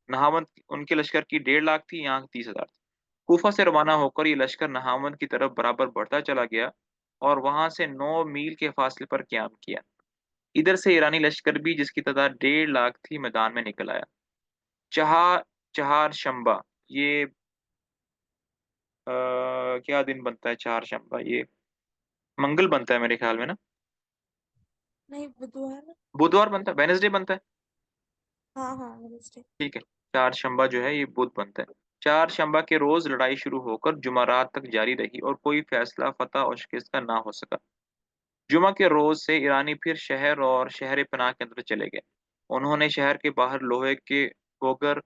नहावंद उनके लश्कर की 1.5 लाख थी, यहाँ 30,000 थी। कूफा से रवाना होकर ये लश्कर नहावंद की तरफ बराबर बढ़ता चला गया और वहां से 9 मील के फासले पर क़याम किया। इधर से ईरानी लश्कर भी, जिसकी तादाद 1.5 लाख थी, मैदान में निकल आया। चहा चहार शंबा, ये क्या दिन बनता है चहार शंबा? ये मंगल बनता है मेरे ख्याल में ना,
नहीं बुधवार।
बुधवार बनता है, वेडनेसडे बनता है।
हाँ हाँ वेडनेसडे।
ठीक है, चार शंबा जो है ये बुध बनता है। चार शंबा के रोज लड़ाई शुरू होकर जुमारात तक जारी रही और कोई फैसला फतह और शिकस्त का ना हो सका। जुमा के रोज से ईरानी फिर शहर और शहर पनाह के अंदर चले गए। उन्होंने शहर के बाहर लोहे के गोगर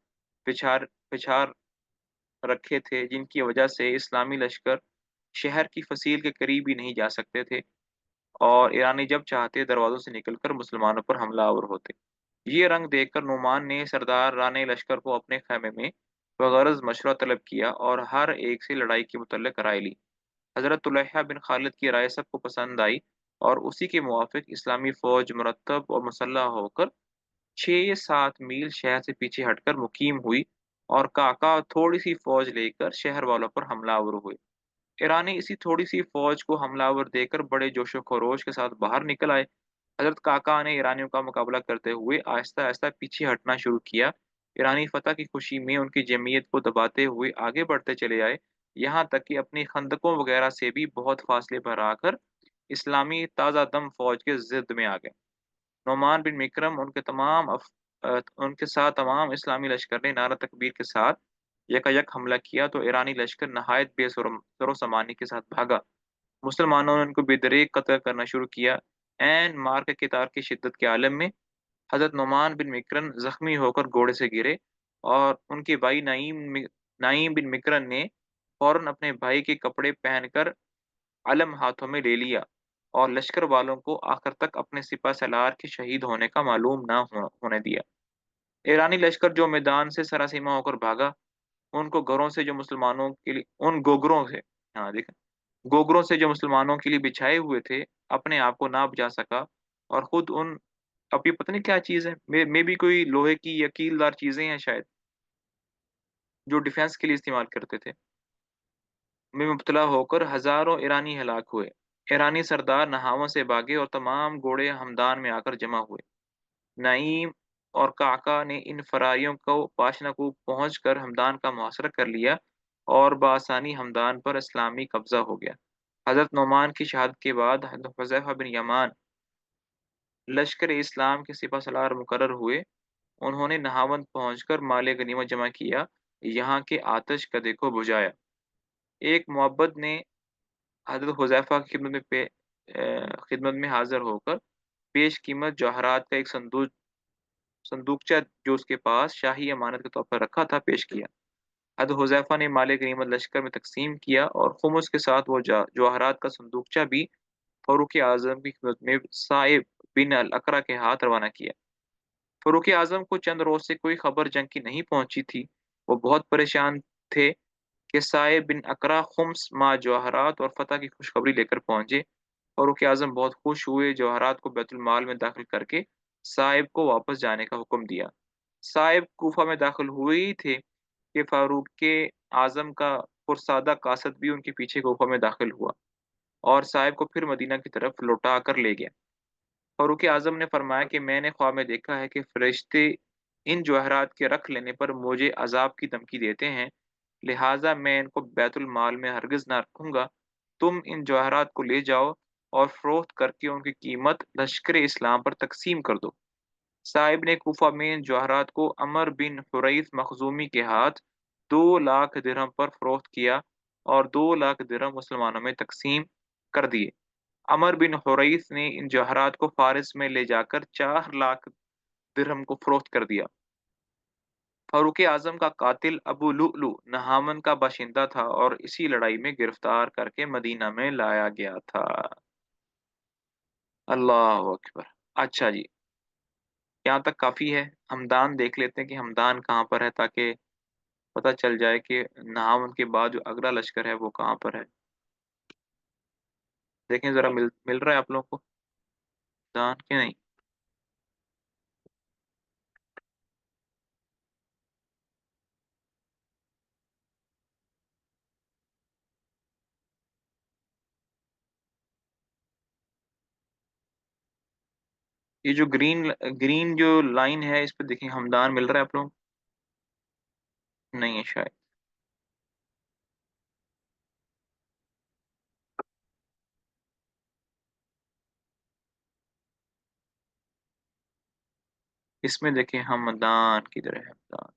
पिछार पिछार रखे थे, जिनकी वजह से इस्लामी लश्कर शहर की फसील के करीब ही नहीं जा सकते थे और ईरानी जब चाहते दरवाजों से निकलकर मुसलमानों पर हमलावर होते। ये रंग देखकर नुमान ने सरदार राने लश्कर को अपने खेमे में बगरज मशवरा तलब किया और हर एक से लड़ाई के मुतल्लिक राय ली। हजरत तुलैहा बिन खालिद की राय सबको पसंद आई और उसी के मुवाफिक इस्लामी फौज मुरतब और मुसल्लह होकर 6-7 मील शहर से पीछे हटकर मुकीम हुई और काका थोड़ी सी फौज लेकर शहर वालों पर हमलावर हुए। ईरानी इसी थोड़ी सी फौज को हमलावर देकर बड़े जोशो खरोश के साथ बाहर निकल आए। हजरत काका ने ईरानियों का मुकाबला करते हुए आहिस्ता आहिस्ता पीछे हटना शुरू किया। ईरानी फतह की खुशी में उनकी जमीयत को दबाते हुए आगे बढ़ते चले आए, यहाँ तक कि अपनी खंदकों वगैरह से भी बहुत फासले पर आकर इस्लामी ताज़ा दम फौज के जिद में आ गए। नोमान बिन मिक्रम उनके साथ तमाम इस्लामी लश्कर ने नारा तकबीर के साथ यकायक हमला किया तो ईरानी लश्कर नहायत बेसरो-सामानी के साथ भागा। मुसलमानों ने उनको बेदरेग कत्ल करना शुरू किया। ऐन मार्क के तार की शिद्दत के आलम में हज़रत नोमान बिन मिक्रन ज़ख्मी होकर घोड़े से गिरे और उनके भाई नाईम बिन मिक्रन ने फ़ौरन अपने भाई के कपड़े पहनकर अलम हाथों में ले लिया और लश्कर वालों को आखिर तक अपने सिपह सलार के शहीद होने का मालूम ना होने दिया। ईरानी लश्कर जो मैदान से सरासीमा होकर भागा, उनको घरों से जो मुसलमानों के लिए उन गोगरों से हाँ, देखें गोगरों से जो मुसलमानों के लिए बिछाए हुए थे, अपने आप को ना बचा सका और खुद उन अब ये पता नहीं क्या चीज़ है, मे बी कोई लोहे की या कीलदार चीज़ें हैं शायद, जो डिफेंस के लिए इस्तेमाल करते थे, में मुब्तला होकर हज़ारों ईरानी हलाक हुए। ईरानी सरदार नहावों से भागे और तमाम घोड़े हमदान में आकर जमा हुए। नईम और काका ने इन फरारियों को पाशनकूब पहुंचकर हमदान का मुहासरा कर लिया और बआसानी हमदान पर इस्लामी कब्जा हो गया। हज़रत नोमान की शहादत के बाद हज़रत हुज़ैफा बिन यमान लश्कर इस्लाम के सिपह सलार मुकर्रर हुए। उन्होंने नहावंद पहुंचकर माल गनीमत जमा किया, यहाँ के आतिश कदे को बुझाया। एक मुअब्बद ने हज़रत हुज़ैफा की खिदमत में हाज़िर होकर पेश कीमत जवाहरात का एक संदूकचा जो उसके पास शाही अमानत के तौर पर रखा था पेश किया। हज़रत हुज़ैफा ने माल गनीमत लश्कर में तक़सीम किया और खुमुस के साथ वो जवाहरात का संदूकचा भी फ़ारूक आज़म की खिदमत में साइब बिन अल अक़रा के हाथ रवाना किया। फ़ारूक आज़म को चंद रोज़ से कोई खबर जंग की नहीं पहुंची थी। वो बहुत परेशान थे कि साइब बिन अक़रा खुम्स माह जवाहरात और फ़तह की खुशखबरी लेकर पहुंचे। फ़ारूक आज़म बहुत खुश हुए, जवाहरात को बैतुल माल में दाखिल करके साहिब को वापस जाने का हुक्म दिया। साहिब कूफा में दाखिल हुए ही थे कि फ़ारूक आज़म का पुरसादा कासद भी उनके पीछे कूफा में दाखिल हुआ और साहिब को फिर मदीना की तरफ लौटा कर ले गया। फ़ारूक आज़म ने फरमाया कि मैंने ख्वाब में देखा है कि फ़रिश्ते इन जवाहरात के रख लेने पर मुझे अज़ाब की धमकी देते हैं, लिहाज़ा मैं इनको बैतुल माल में हरगिज़ ना रखूँगा। तुम इन जवाहरात को ले जाओ और फ़रोख्त करके उनकी कीमत लश्कर इस्लाम पर तक़सीम कर दो। साहिब ने कूफा में इन जवाहरात को अमर बिन हुरैथ मखज़ूमी के हाथ 2 लाख दिरहम पर फ़रोख्त किया और 2 लाख दिरहम मुसलमानों में तक़सीम कर दिए। अमर बिन हुरैथ ने इन जवाहरात को फ़ारिस में ले जाकर 4 लाख दिरहम को फ़रोख्त कर दिया। फ़ारूक आज़म का कातिल अबू लुअलु नहावन का बाशिंदा था और इसी लड़ाई में गिरफ्तार करके मदीना में लाया गया था। अल्लाहु अकबर। अच्छा जी, यहाँ तक काफ़ी है। हमदान देख लेते हैं कि हमदान कहाँ पर है ताकि पता चल जाए कि नहावन के बाद जो अगला लश्कर है वो कहाँ पर है। देखें ज़रा मिल मिल रहा है आप लोगों को हमदान कि नहीं? ये जो ग्रीन ग्रीन जो लाइन है इस पे देखिए हमदान मिल रहा है आप लोगों को? नहीं है शायद। इसमें देखें हमदान किधर है हमदान?